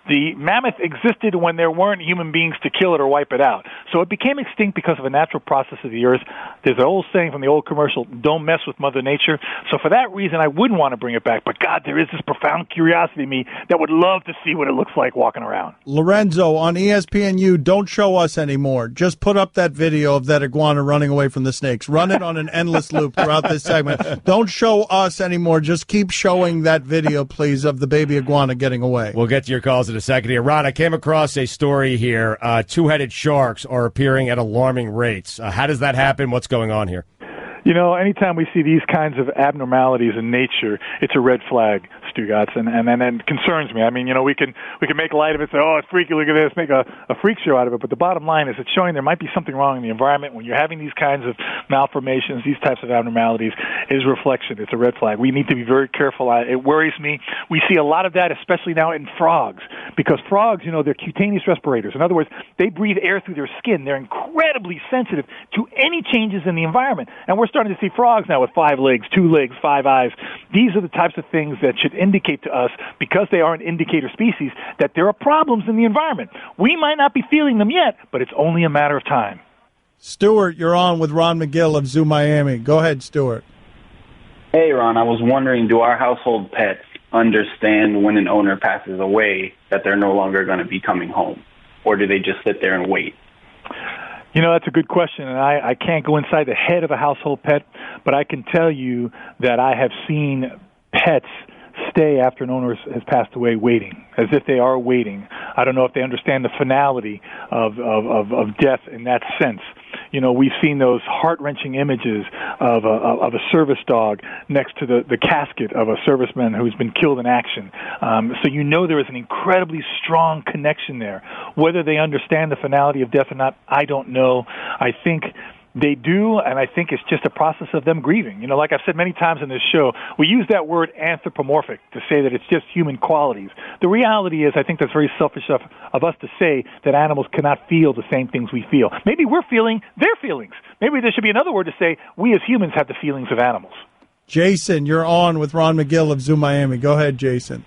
The mammoth existed when there weren't human beings to kill it or wipe it out. So it became extinct because of a natural process of the earth. There's an old saying from the old commercial, don't mess with Mother Nature. So for that reason, I wouldn't want to bring it back. But, God, there is this profound curiosity in me that would love to see what it looks like walking around.
Lorenzo, on ESPNU, don't show us anymore. Just put up that video of that iguana running away from the snakes. Run it on an endless loop throughout this segment. Don't show us anymore. Just keep showing that video, please, of the baby iguana getting away.
We'll get to your calls in a second here. Ron, I came across a story here. Two-headed sharks are appearing at alarming rates. How does that happen? What's going on here?
Anytime we see these kinds of abnormalities in nature, it's a red flag, Stugatz, and it concerns me. I mean, we can make light of it, say, oh, it's freaky, look at this, make a freak show out of it. But the bottom line is it's showing there might be something wrong in the environment. When you're having these kinds of malformations, these types of abnormalities, it is reflection. It's a red flag. We need to be very careful. It worries me. We see a lot of that, especially now in frogs, because frogs, they're cutaneous respirators. In other words, they breathe air through their skin. They're incredibly sensitive to any changes in the environment. And we're starting to see frogs now with 5 legs, 2 legs, 5 eyes. These are the types of things that should indicate to us, because they are an indicator species, that there are problems in the environment. We might not be feeling them yet, but it's only a matter of time.
Stuart, you're on with Ron McGill of Zoo Miami. Go ahead, Stuart.
Hey, Ron, I was wondering, do our household pets
understand when an owner passes away that they're no longer going to be coming home? Or do they just sit there and wait?
That's a good question, and I can't go inside the head of a household pet, but I can tell you that I have seen pets stay after an owner has passed away waiting, as if they are waiting. I don't know if they understand the finality of death in that sense. We've seen those heart-wrenching images of a service dog next to the casket of a serviceman who's been killed in action. So there is an incredibly strong connection there. Whether they understand the finality of death or not, I don't know. I think they do, and I think it's just a process of them grieving. Like I've said many times in this show, we use that word anthropomorphic to say that it's just human qualities. The reality is, I think that's very selfish of us to say that animals cannot feel the same things we feel. Maybe we're feeling their feelings. Maybe there should be another word to say we as humans have the feelings of animals.
Jason, you're on with Ron McGill of Zoo Miami. Go ahead, Jason.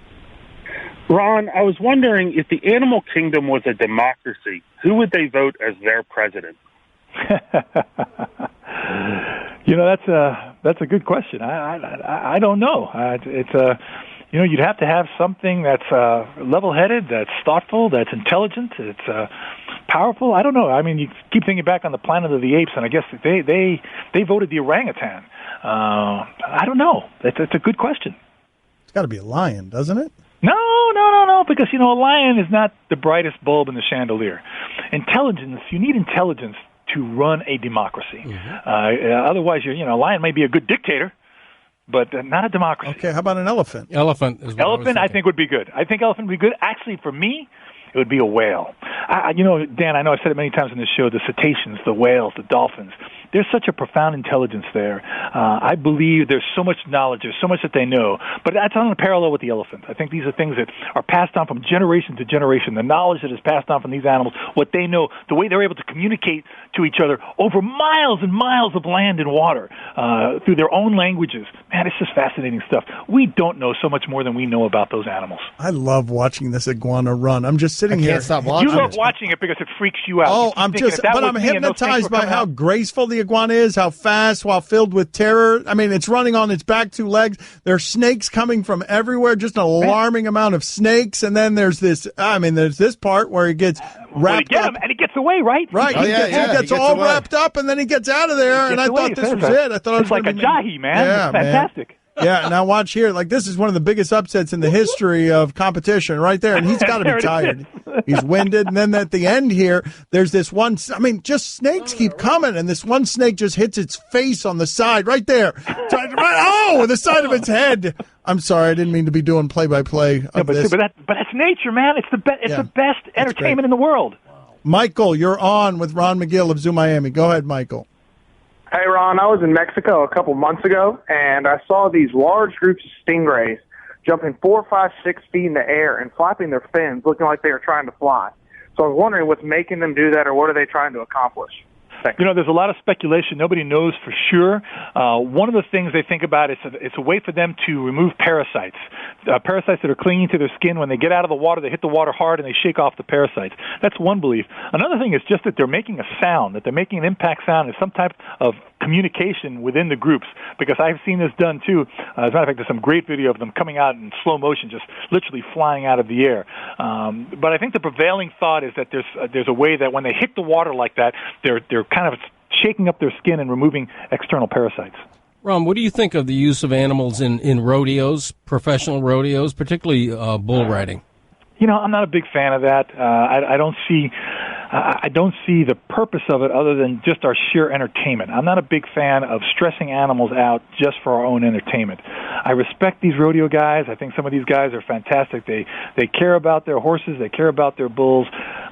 Ron, I was wondering, if the animal kingdom was a democracy, who would they vote as their president?
That's a good question. I don't know. You'd have to have something that's level-headed, that's thoughtful, that's intelligent, it's powerful. I don't know. I mean, you keep thinking back on the Planet of the Apes, and I guess they voted the orangutan. I don't know. That's a good question.
It's got to be a lion, doesn't it?
No, because, a lion is not the brightest bulb in the chandelier. You need intelligence to run a democracy. Mm-hmm. Otherwise, a lion may be a good dictator, but not a democracy.
Okay, how about an elephant?
Elephant is what
Elephant, I think, would be good. I think elephant would be good. Actually, for me, it would be a whale. Dan, I know I've said it many times in this show, the cetaceans, the whales, the dolphins. There's such a profound intelligence there. I believe there's so much knowledge, there's so much that they know, but that's on a parallel with the elephant. I think these are things that are passed on from generation to generation, the knowledge that is passed on from these animals, what they know, the way they're able to communicate to each other over miles and miles of land and water through their own languages. Man, it's just fascinating stuff. We don't know so much more than we know about those animals.
I love watching this iguana run. I'm just sitting here.
Can't stop watching.
You love watching it because it freaks you out.
Oh, I'm hypnotized by how graceful the iguana is, how fast, while filled with terror. I mean, it's running on its back two legs. There are snakes coming from everywhere, just an alarming amount of snakes. And then there's this part where he gets wrapped up.
And he gets away, right?
Right. He gets all wrapped up, and then he gets out of there. And I thought this was it. I thought
it's like a jahi, man. Yeah, it's fantastic.
Man. Yeah, now watch here. Like, this is one of the biggest upsets in the history of competition right there. And he's got to be tired. He's winded. And then at the end here, there's this one. I mean, just snakes keep coming. And this one snake just hits its face on the side right there. The side of its head. I'm sorry. I didn't mean to be doing play-by-play of this.
But that's nature, man. It's the best entertainment in the world.
Michael, you're on with Ron McGill of Zoo Miami. Go ahead, Michael.
Hey, Ron, I was in Mexico a couple months ago, and I saw these large groups of stingrays jumping 4, 5, 6 feet in the air and flapping their fins, looking like they were trying to fly. So I was wondering what's making them do that, or what are they trying to accomplish? Thanks.
There's a lot of speculation. Nobody knows for sure. One of the things they think about is it's a way for them to remove parasites. Parasites that are clinging to their skin. When they get out of the water, they hit the water hard and they shake off the parasites. That's one belief. Another thing is just that they're making a sound, that they're making an impact sound as some type of communication within the groups, because I've seen this done too. As a matter of fact, there's some great video of them coming out in slow motion, just literally flying out of the air. But I think the prevailing thought is that there's a way that when they hit the water like that, they're kind of shaking up their skin and removing external parasites.
Ron, what do you think of the use of animals in rodeos, professional rodeos, particularly bull riding?
I'm not a big fan of that. I don't see the purpose of it other than just our sheer entertainment. I'm not a big fan of stressing animals out just for our own entertainment. I respect these rodeo guys. I think some of these guys are fantastic. They care about their horses. They care about their bulls.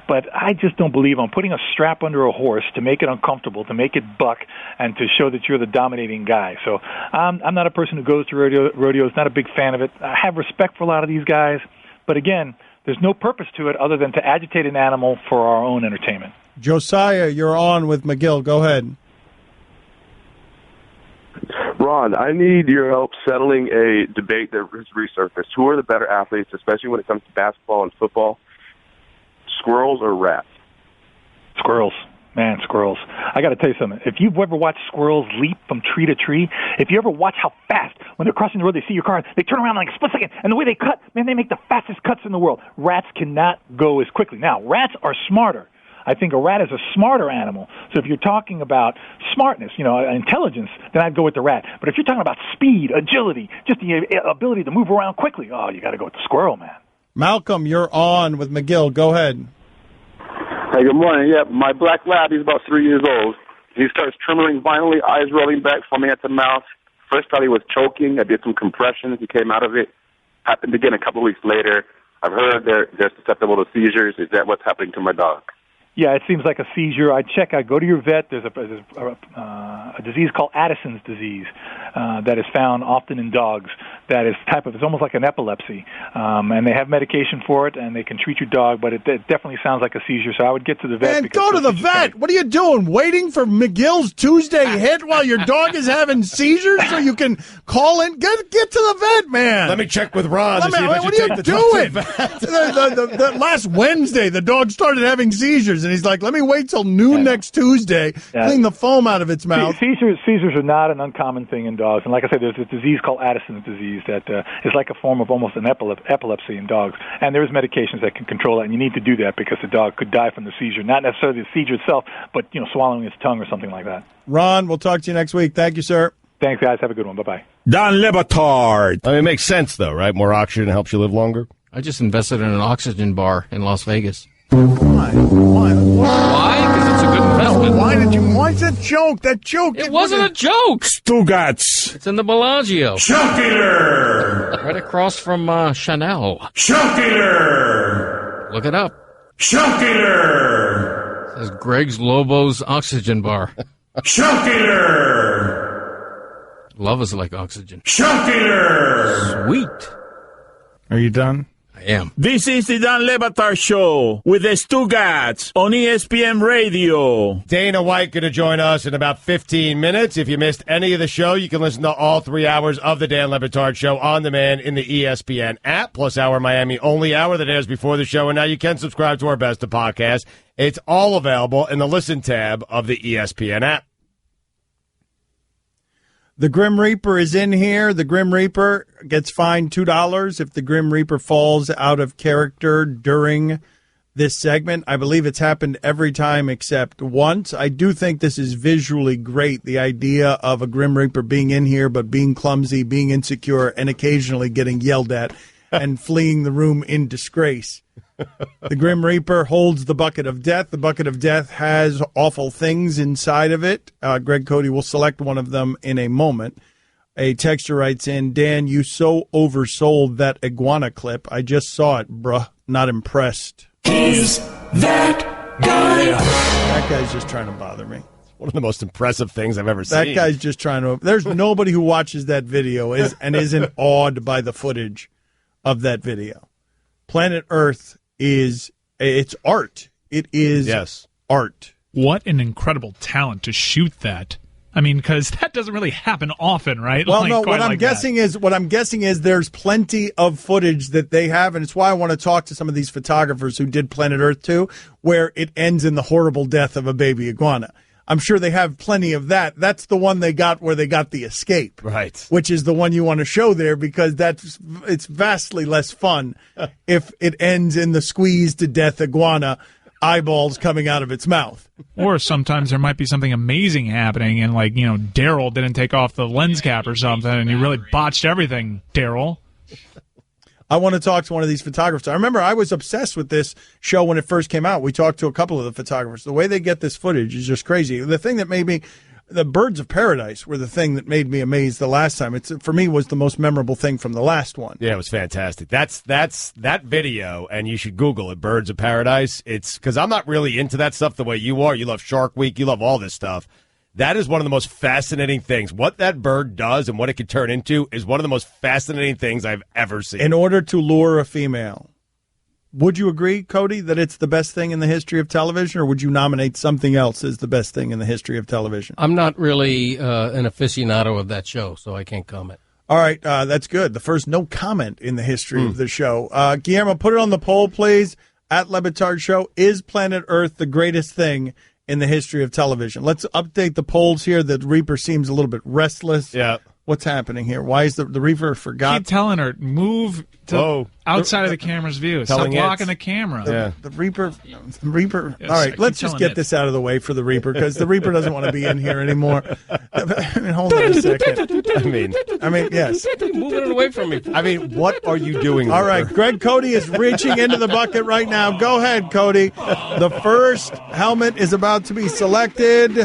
But I just don't believe on putting a strap under a horse to make it uncomfortable, to make it buck, and to show that you're the dominating guy. So I'm not a person who goes to rodeos, not a big fan of it. I have respect for a lot of these guys. But again, there's no purpose to it other than to agitate an animal for our own entertainment.
Josiah, you're on with McGill. Go ahead.
Ron, I need your help settling a debate that has resurfaced. Who are the better athletes, especially when it comes to basketball and football? Squirrels or rats?
Squirrels. Man, squirrels. I got to tell you something. If you've ever watched squirrels leap from tree to tree, if you ever watch how fast when they're crossing the road, they see your car, they turn around like a split second, and the way they cut, man, they make the fastest cuts in the world. Rats cannot go as quickly. Now, rats are smarter. I think a rat is a smarter animal. So if you're talking about smartness, intelligence, then I'd go with the rat. But if you're talking about speed, agility, just the ability to move around quickly, you got to go with the squirrel, man.
Malcolm, you're on with McGill. Go ahead.
Hey, good morning. Yeah, my black lab, he's about 3 years old. He starts trembling violently, eyes rolling back, foaming at the mouth. First thought he was choking. I did some compressions. He came out of it. Happened again a couple of weeks later. I've heard they're susceptible to seizures. Is that what's happening to my dog?
Yeah, it seems like a seizure. I'd go to your vet. There's a disease called Addison's disease that is found often in dogs. That is it's almost like an epilepsy. And they have medication for it, and they can treat your dog, but it definitely sounds like a seizure, so I would get to the vet.
Man, go to the vet. What are you doing? Waiting for McGill's Tuesday hit while your dog is having seizures so you can call in? Get to the vet, man.
Let me check with Ron to see if I should take the
doing?
dog to the vet.
The last Wednesday, the dog started having seizures, and he's like, let me wait till noon next Tuesday, clean the foam out of its mouth.
Seizures are not an uncommon thing in dogs. And like I said, there's a disease called Addison's disease that is like a form of almost an epilepsy in dogs. And there is medications that can control that, and you need to do that because the dog could die from the seizure. Not necessarily the seizure itself, but swallowing its tongue or something like that.
Ron, we'll talk to you next week. Thank you, sir.
Thanks, guys. Have a good one. Bye-bye.
Don Le Batard.
I mean, it makes sense, though, right? More oxygen helps you live longer.
I just invested in an oxygen bar in Las Vegas.
Why?
Because it's a good investment.
Why's that joke? That joke.
It wasn't a joke.
Stugats.
It's in the Bellagio.
Chunk Eater.
Right across from Chanel.
Chunk Eater.
Look it up.
Chunk Eater.
It says Greg's Lobo's oxygen bar.
Chunk Eater.
Love is like oxygen.
Chunk Eater.
Sweet.
Are you done?
I am.
This is the Dan Le Batard Show with the Stugats on ESPN Radio.
Dana White going to join us in about 15 minutes. If you missed any of the show, you can listen to all 3 hours of the Dan Le Batard Show on demand in the ESPN app, plus our Miami only hour that airs before the show. And now you can subscribe to our Best of podcast. It's all available in the Listen tab of the ESPN app.
The Grim Reaper is in here. The Grim Reaper gets fined $2 if the Grim Reaper falls out of character during this segment. I believe it's happened every time except once. I do think this is visually great, the idea of a Grim Reaper being in here but being clumsy, being insecure, and occasionally getting yelled at and fleeing the room in disgrace. The Grim Reaper holds the bucket of death. The bucket of death has awful things inside of it. Greg Cody will select one of them in a moment. A texter writes in, Dan, you so oversold that iguana clip. I just saw it, bruh. Not impressed.
He's that guy.
That guy's just trying to bother me.
One of the most impressive things I've ever seen.
That guy's just trying to... There's nobody who watches that video and isn't awed by the footage of that video. Planet Earth it's art. It is art.
What an incredible talent to shoot that. I mean, because that doesn't really happen often, right?
Well, no. What I'm guessing is there's plenty of footage that they have, and it's why I want to talk to some of these photographers who did Planet Earth 2, where it ends in the horrible death of a baby iguana. I'm sure they have plenty of that. That's the one they got where they got the escape,
right?
Which is the one you want to show there because it's vastly less fun if it ends in the squeezed to death iguana, eyeballs coming out of its mouth.
Or sometimes there might be something amazing happening, and Daryl didn't take off the lens cap or something, and you really botched everything, Daryl.
I want to talk to one of these photographers. I remember I was obsessed with this show when it first came out. We talked to a couple of the photographers. The way they get this footage is just crazy. The thing that made me, the birds of paradise were the thing that made me amazed the last time. It's for me was the most memorable thing from the last one.
Yeah, it was fantastic. That's that video, and you should Google it, Birds of Paradise. It's because I'm not really into that stuff the way you are. You love Shark Week. You love all this stuff. That is one of the most fascinating things. What that bird does and what it can turn into is one of the most fascinating things I've ever seen.
In order to lure a female, would you agree, Cody, that it's the best thing in the history of television, or would you nominate something else as the best thing in the history of television?
I'm not really an aficionado of that show, so I can't comment.
All right, that's good. The first no comment in the history of the show. Guillermo, put it on the poll, please, at Le Batard Show. Is Planet Earth the greatest thing in the history of television? Let's update the polls here. The Reaper seems a little bit restless.
Yeah.
What's happening here? Why is the Reaper forgot?
Keep telling her, move to outside of the camera's view. Stop blocking the camera.
The Reaper. All right, let's just get this out of the way for the Reaper, because the Reaper doesn't want to be in here anymore. I mean, hold on a second. I mean, yes.
Moving it away from me.
I mean, what are you doing?
All right, Greg Cody is reaching into the bucket right now. Go ahead, Cody. The first helmet is about to be selected.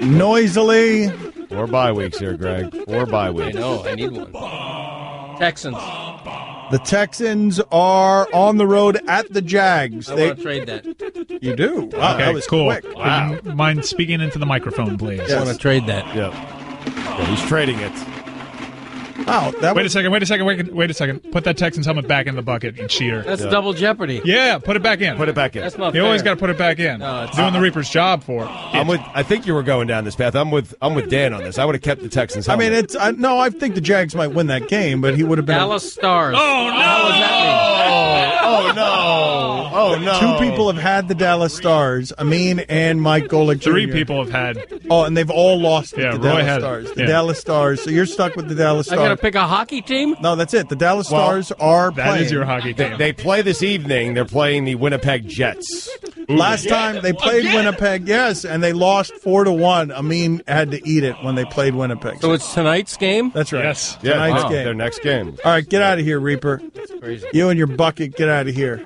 Noisily.
4 bye weeks here, Greg. 4 bye weeks.
I know. I need one. Texans.
The Texans are on the road at the Jags.
I want to trade that.
You do? Wow,
Okay,
that was
cool.
quick.
Wow. Mind speaking into the microphone, please.
I want to trade that.
Yeah, he's trading it.
Wow,
Wait a second. Put that Texans helmet back in the bucket, you cheater.
That's double jeopardy.
Yeah, put it back in.
Put it back in.
That's not
You
fair.
always got to put it back in.
No, it's
doing the Reaper's job for it.
I think you were going down this path. I'm with Dan on this. I would have kept the Texans helmet.
I mean, I think the Jags might win that game, but he would have been
Dallas Stars.
Oh, no!
How does that
Oh, no. Oh, no.
2 people have had the Dallas Stars, Amin and Mike Golick Jr.
3 people have had.
Oh, and they've all lost
Yeah,
the
Roy
Dallas
had it.
Stars. The
Yeah.
Dallas Stars. So you're stuck with the Dallas
I
Stars.
got to pick a hockey team?
No, that's it. The Dallas Stars are
That
playing.
is your hockey team.
They play this evening. They're playing the Winnipeg Jets.
Last time they played Winnipeg, yes, and they lost 4-1. Amin had to eat it when they played Winnipeg.
So it's tonight's game?
That's right.
Yes.
Yeah,
Tonight's game.
their next game.
All right, get out of here, Reaper.
That's crazy.
You and your bucket, get out of here.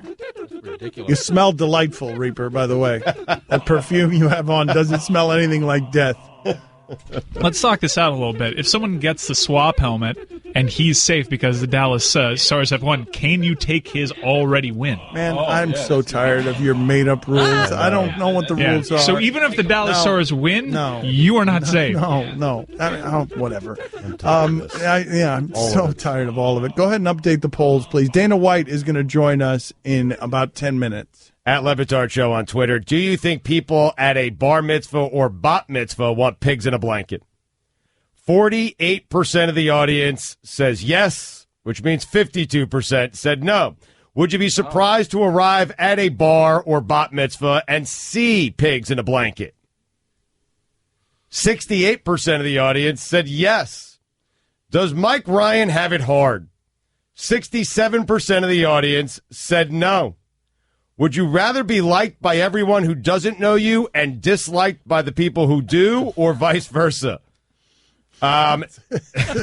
Ridiculous.
You smell delightful, Reaper, by the way. That perfume you have on doesn't smell anything like death.
Let's talk this out a little bit. If someone gets the swap helmet and he's safe because the Dallas Stars have won, can you take his already win?
Man, I'm so tired of your made-up rules. I don't know what the rules are.
So even if the Dallas Stars win, you are not safe.
No. Whatever. I'm so tired of all of it. Go ahead and update the polls, please. Dana White is going to join us in about 10 minutes.
At Batard Show on Twitter, do you think people at a bar mitzvah or bat mitzvah want pigs in a blanket? 48% of the audience says yes, which means 52% said no. Would you be surprised to arrive at a bar or bat mitzvah and see pigs in a blanket? 68% of the audience said yes. Does Mike Ryan have it hard? 67% of the audience said no. Would you rather be liked by everyone who doesn't know you and disliked by the people who do, or vice versa? That's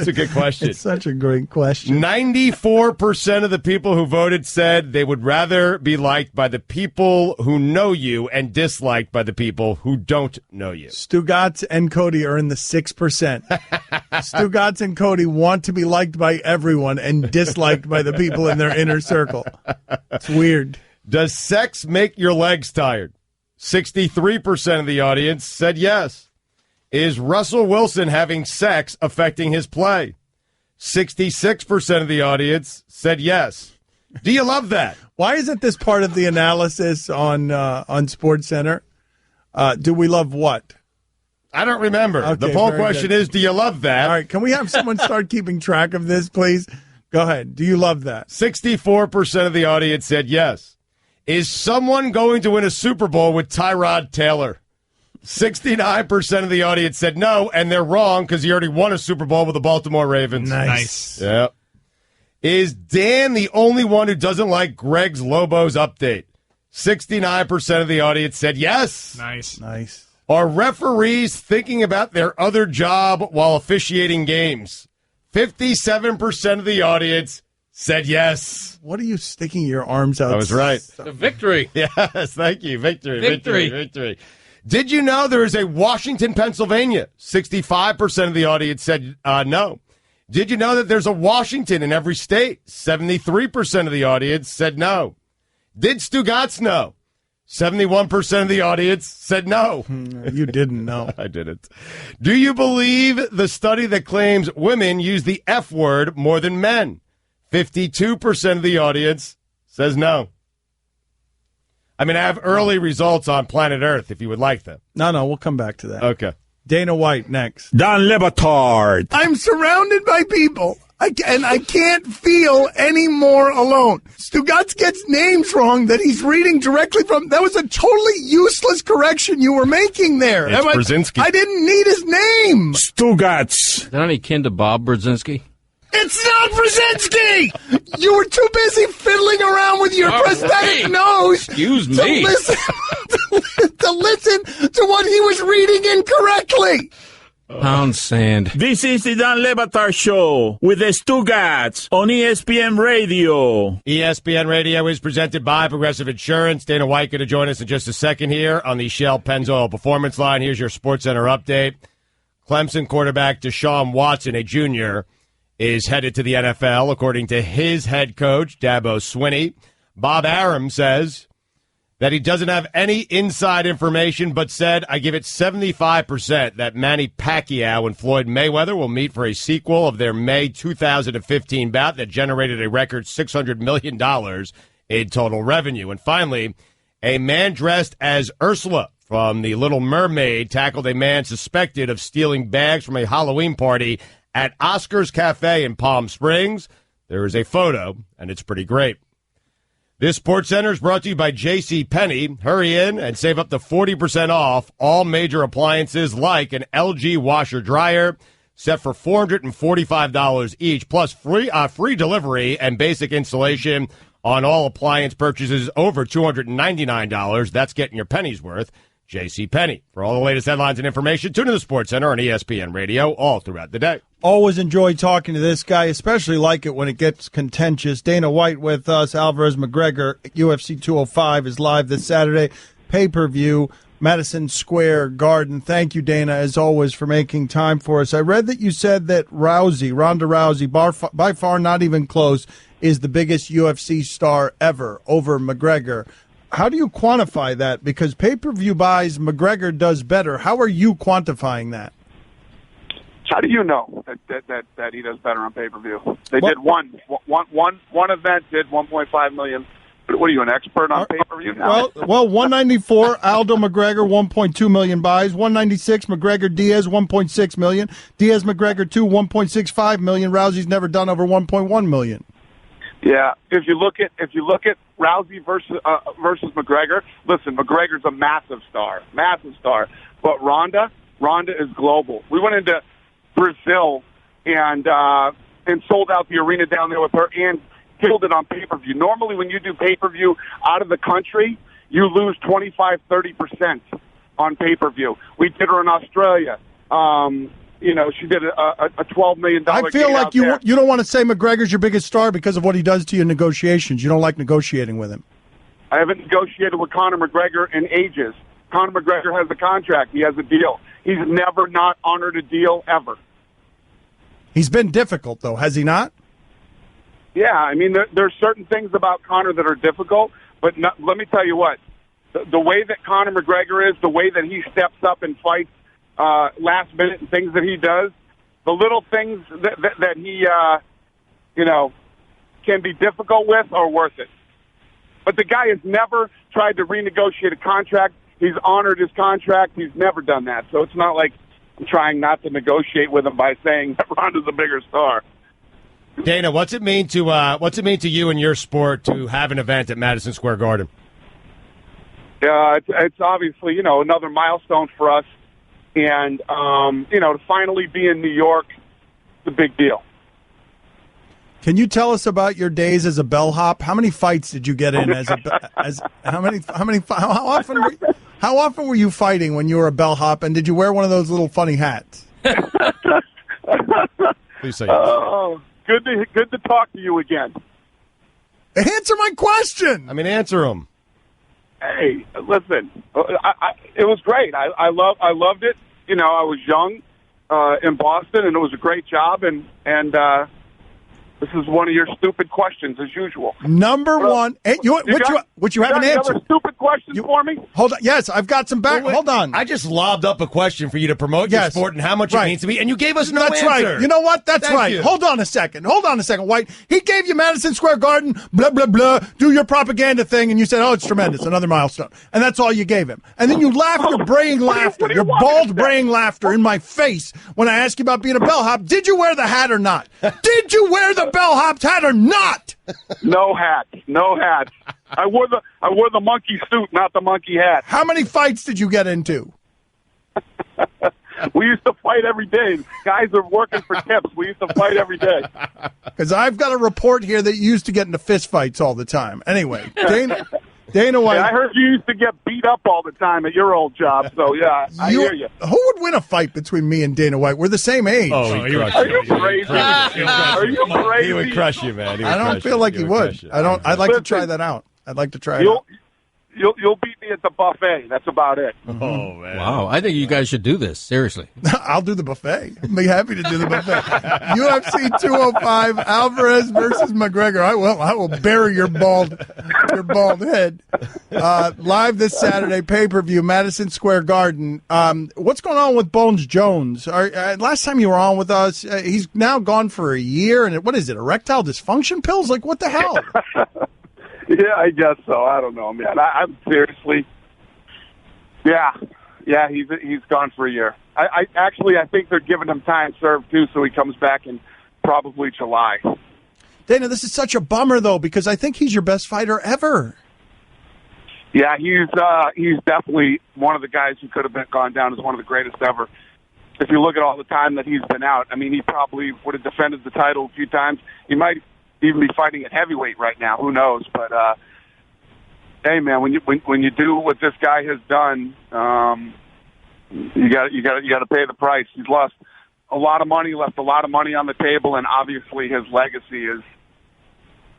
a good question.
It's such a great question.
94% of the people who voted said they would rather be liked by the people who know you and disliked by the people who don't know you.
Stugatz and Cody are in the 6%. Stugatz and Cody want to be liked by everyone and disliked by the people in their inner circle. It's weird.
Does sex make your legs tired? 63% of the audience said yes. Is Russell Wilson having sex affecting his play? 66% of the audience said yes. Do you love that?
Why isn't this part of the analysis on SportsCenter? Do we love what?
I don't remember.
Okay,
the poll
very
question
good.
is, do you love that?
All right, can we have someone start keeping track of this, please? Go ahead. Do you love that?
64% of the audience said yes. Is someone going to win a Super Bowl with Tyrod Taylor? 69% of the audience said no, and they're wrong because he already won a Super Bowl with the Baltimore Ravens.
Nice.
Yep. Is Dan the only one who doesn't like Greg's Lobos update? 69% of the audience said yes.
Nice.
Are referees thinking about their other job while officiating games? 57% of the audience said yes.
What are you sticking your arms out?
I was right.
The victory.
Yes, thank you. Victory. Did you know there is a Washington, Pennsylvania? 65% of the audience said no. Did you know that there's a Washington in every state? 73% of the audience said no. Did Stugatz know? 71% of the audience said no.
You didn't know.
I didn't. Do you believe the study that claims women use the F word more than men? 52% of the audience says no. I mean, I have early results on planet Earth if you would like them.
No, we'll come back to that.
Okay.
Dana White next.
Dan Le Batard.
I'm surrounded by people. I can't feel any more alone. Stugotz gets names wrong that he's reading directly from. That was a totally useless correction you were making there.
It's Brzezinski.
I didn't need his name.
Stugotz.
Is that any kin to Bob Brzezinski?
It's not Brzezinski! You were too busy fiddling around with your prosthetic nose.
Excuse me.
To listen to what he was reading incorrectly.
Pound sand.
This is the Dan Le Batard Show with the Stugotz on ESPN Radio.
ESPN Radio is presented by Progressive Insurance. Dana White going to join us in just a second here on the Shell Pennzoil Performance Line. Here's your SportsCenter update. Clemson quarterback Deshaun Watson, a junior, is headed to the NFL, according to his head coach, Dabo Swinney. Bob Arum says that he doesn't have any inside information, but said, I give it 75% that Manny Pacquiao and Floyd Mayweather will meet for a sequel of their May 2015 bout that generated a record $600 million in total revenue. And finally, a man dressed as Ursula from The Little Mermaid tackled a man suspected of stealing bags from a Halloween party at Oscar's Cafe in Palm Springs. There is a photo, and it's pretty great. This Sports Center is brought to you by J.C. Penney. Hurry in and save up to 40% off all major appliances like an LG washer dryer set for $445 each, plus free delivery and basic installation on all appliance purchases over $299. That's getting your pennies worth. J.C. Penney. For all the latest headlines and information, tune to the Sports Center on ESPN Radio all throughout the day.
Always enjoy talking to this guy, especially like it when it gets contentious. Dana White with us. Alvarez McGregor, UFC 205 is live this Saturday. Pay-per-view, Madison Square Garden. Thank you, Dana, as always, for making time for us. I read that you said that Ronda Rousey, by far not even close, is the biggest UFC star ever over McGregor. How do you quantify that? Because pay-per-view buys, McGregor does better. How are you quantifying that?
How do you know that he does better on pay-per-view? They did one event did 1.5 million. What are you, an expert on pay-per-view now?
Well, 194 Aldo McGregor 1.2 million buys. 196 McGregor Diaz 1.6 million. Diaz McGregor 2 1.65 million. Rousey's never done over 1.1 million.
Yeah, if you look at Rousey versus McGregor, listen, McGregor's a massive star. But Ronda is global. We went into Brazil and sold out the arena down there with her and killed it on pay-per-view. Normally, when you do pay-per-view out of the country, you lose 25-30% on pay-per-view. We did her in Australia. She did a $12 million.
I feel like you don't want to say McGregor's your biggest star because of what he does to you in negotiations. You don't like negotiating with him.
I haven't negotiated with Conor McGregor in ages. Conor McGregor has a contract. He has a deal. He's never not honored a deal ever.
He's been difficult, though, has he not?
Yeah, I mean, there are certain things about Conor that are difficult, but let me tell you what. The way that Conor McGregor is, the way that he steps up and fights last minute and things that he does, the little things that he, can be difficult with are worth it. But the guy has never tried to renegotiate a contract. He's honored his contract. He's never done that. So it's not like I'm trying not to negotiate with him by saying that Ronda's a bigger star.
Dana, what's it mean to you and your sport to have an event at Madison Square Garden?
It's obviously, another milestone for us. And, to finally be in New York, it's a big deal.
Can you tell us about your days as a bellhop? How many fights did you get in how often were you fighting when you were a bellhop, and did you wear one of those little funny hats?
Please say yes.
Oh, good to talk to you again.
Answer my question.
Answer them.
Hey, listen, it was great. I loved it. I was young in Boston, and it was a great job. And This is one of your stupid questions, as usual.
Number one, which you haven't answered.
Other stupid questions for me?
Hold on. Yes, I've got some back. Hold on.
I just lobbed up a question for you to promote your sport and how much it means to me, and you gave us no
That's
answer.
right. You know what? That's
Thank
right.
you.
Hold on a second, White. He gave you Madison Square Garden, blah, blah, blah, do your propaganda thing, and you said, oh, it's tremendous, another milestone. And that's all you gave him. And then you laughed your braying laughter, your bald braying laughter in my face when I asked you about being a bellhop. Did you wear the hat or not? Did you wear the bellhop's hat or not?
No hat. No hat. I wore the monkey suit, not the monkey hat.
How many fights did you get into?
We used to fight every day. Guys are working for tips. We used to fight every day.
Because I've got a report here that you used to get into fist fights all the time. Anyway, Dana White.
Yeah, I heard you used to get beat up all the time at your old job. So yeah, I hear you.
Who would win a fight between me and Dana White? We're the same age.
Oh,
Are you crazy? Are you crazy?
He would crush you, man.
I don't feel like he would. I'd like to try that out. I'd like to try it out.
You'll beat me at the buffet. That's about it.
Oh, man.
Wow, I think you guys should do this, seriously.
I'll do the buffet. I'd be happy to do the buffet. UFC 205, Alvarez versus McGregor. I will bury your bald head. Live this Saturday, pay-per-view, Madison Square Garden. What's going on with Bones Jones? Last time you were on with us, he's now gone for a year. And what is it, erectile dysfunction pills? Like, what the hell?
Yeah, I guess so. I don't know, man. I'm seriously. Yeah, he's gone for a year. I think they're giving him time served too, so he comes back in probably July.
Dana, this is such a bummer though, because I think he's your best fighter ever.
Yeah, he's definitely one of the guys who could have gone down as one of the greatest ever. If you look at all the time that he's been out, I mean, he probably would have defended the title a few times. He might even be fighting at heavyweight right now. Who knows? But hey, man, when you do what this guy has done, you got to pay the price. He's lost a lot of money, left a lot of money on the table, and obviously his legacy is.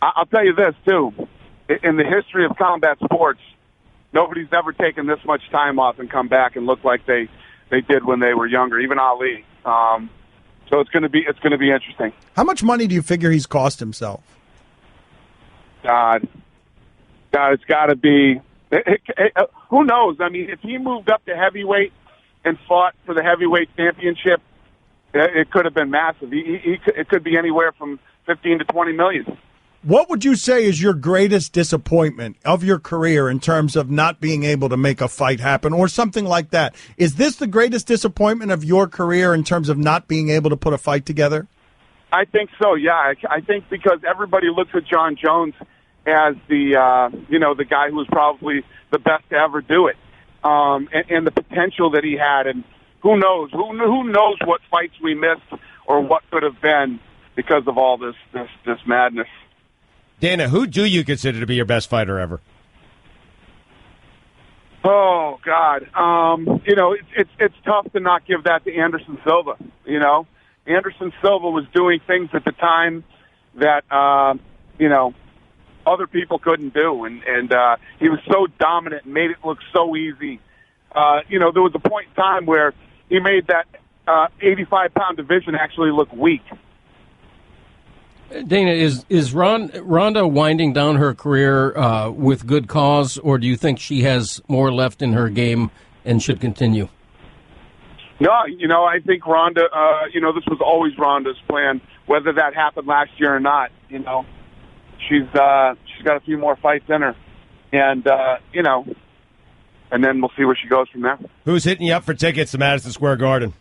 I'll tell you this too: in the history of combat sports, nobody's ever taken this much time off and come back and look like they did when they were younger. Even Ali. So it's going to be interesting.
How much money do you figure he's cost himself?
God, it's got to be. Who knows? I mean, if he moved up to heavyweight and fought for the heavyweight championship, it could have been massive. It could be anywhere from 15 to 20 million.
What would you say is your greatest disappointment of your career in terms of not being able to make a fight happen or something like that? Is this the greatest disappointment of your career in terms of not being able to put a fight together?
I think so, yeah. I think because everybody looks at John Jones as the guy who was probably the best to ever do it, and the potential that he had. And who knows? Who knows what fights we missed or what could have been because of all this madness.
Dana, who do you consider to be your best fighter ever?
Oh God, it's tough to not give that to Anderson Silva. Anderson Silva was doing things at the time that other people couldn't do, and he was so dominant and made it look so easy. There was a point in time where he made that 85-pound division actually look weak.
Dana, is Ronda winding down her career with good cause, or do you think she has more left in her game and should continue?
No, I think Ronda, this was always Ronda's plan, whether that happened last year or not. She's got a few more fights in her, and and then we'll see where she goes from there.
Who's hitting you up for tickets to Madison Square Garden?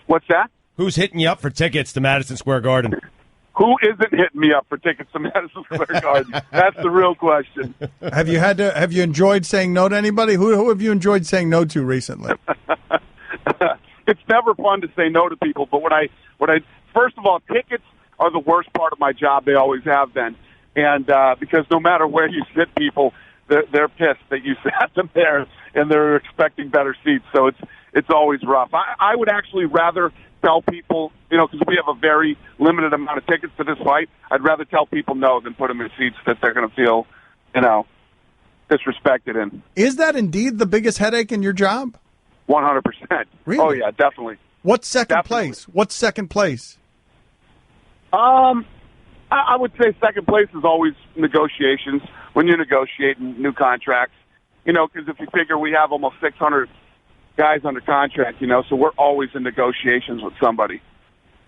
What's that?
Who's hitting you up for tickets to Madison Square Garden?
Who isn't hitting me up for tickets to Madison Square Garden? That's the real question.
Have you enjoyed saying no to anybody? Who have you enjoyed saying no to recently?
It's never fun to say no to people, but when I first of all, tickets are the worst part of my job. They always have been, and because no matter where you sit people, they're pissed that you sat them there, and they're expecting better seats. So it's always rough. I would actually rather tell people, because we have a very limited amount of tickets to this fight, I'd rather tell people no than put them in seats that they're going to feel, disrespected in.
Is that indeed the biggest headache in your job?
100%.
Really?
Oh, yeah, definitely.
What's second place? What's second place?
I would say second place is always negotiations when you're negotiating new contracts. Because if you figure we have almost 600 guys under contract, so we're always in negotiations with somebody.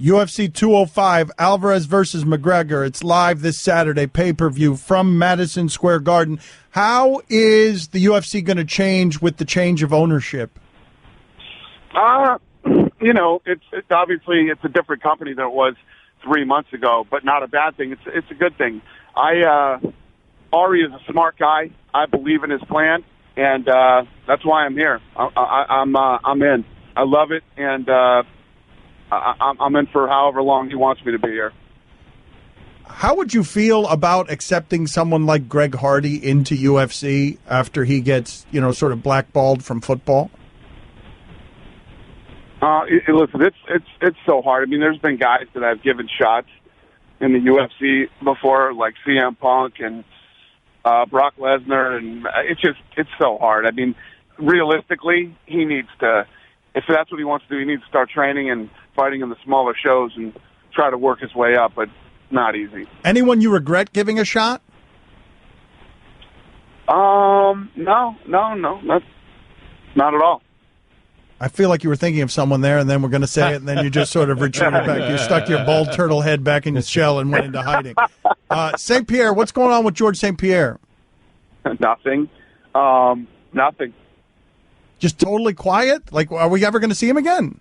UFC 205, Alvarez versus McGregor. It's live this Saturday, pay-per-view from Madison Square Garden. How is the UFC going to change with the change of ownership?
It's obviously it's a different company than it was 3 months ago, but not a bad thing. It's a good thing. Ari is a smart guy. I believe in his plan, and that's why I'm here. I'm in. I love it, and I'm in for however long he wants me to be here.
How would you feel about accepting someone like Greg Hardy into UFC after he gets, sort of blackballed from football?
Listen, it's so hard. I mean, there's been guys that I've given shots in the UFC before, like CM Punk and Brock Lesnar, and it's so hard. I mean, realistically, he needs to, if that's what he wants to do, he needs to start training and fighting in the smaller shows and try to work his way up, but not easy.
Anyone you regret giving a shot?
No, not at all.
I feel like you were thinking of someone there, and then we're going to say it, and then you just sort of retreated back. You stuck your bald turtle head back in your shell and went into hiding. St. Pierre, what's going on with George St. Pierre?
Nothing. Nothing.
Just totally quiet? Like, are we ever going to see him again?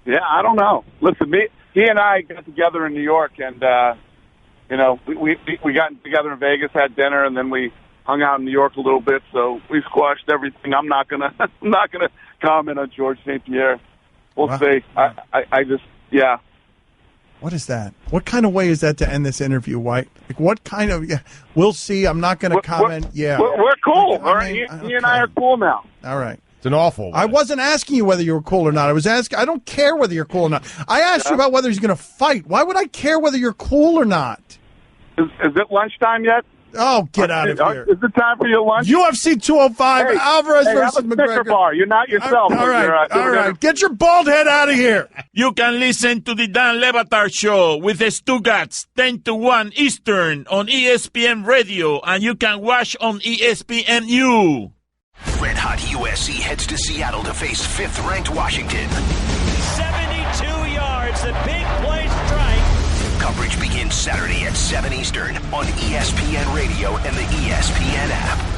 Yeah, I don't know. Listen, he and I got together in New York, and we got together in Vegas, had dinner, and then we hung out in New York a little bit. So we squashed everything. I'm not gonna comment on George St. Pierre. We'll see. I just
What is that? What kind of way is that to end this interview, White? Like, what kind of? Yeah, we'll see. I'm not going to comment.
We're cool. All right, he and I are cool now.
All right.
It's an awful one.
I wasn't asking you whether you were cool or not. I was asking. I don't care whether you're cool or not. I asked you about whether he's going to fight. Why would I care whether you're cool or not?
Is it lunchtime yet?
Oh, get out of here.
Is it time for your lunch?
UFC 205, Alvarez versus McGregor.
Bar. You're not yourself.
All right. Get your bald head out of here.
You can listen to the Dan Le Batard Show with the Stugats 10 to 1 Eastern on ESPN Radio, and you can watch on ESPNU.
Red Hot USC heads to Seattle to face 5th-ranked Washington.
72 yards, the big play strike.
Coverage begins Saturday at 7 Eastern on ESPN Radio and the ESPN app.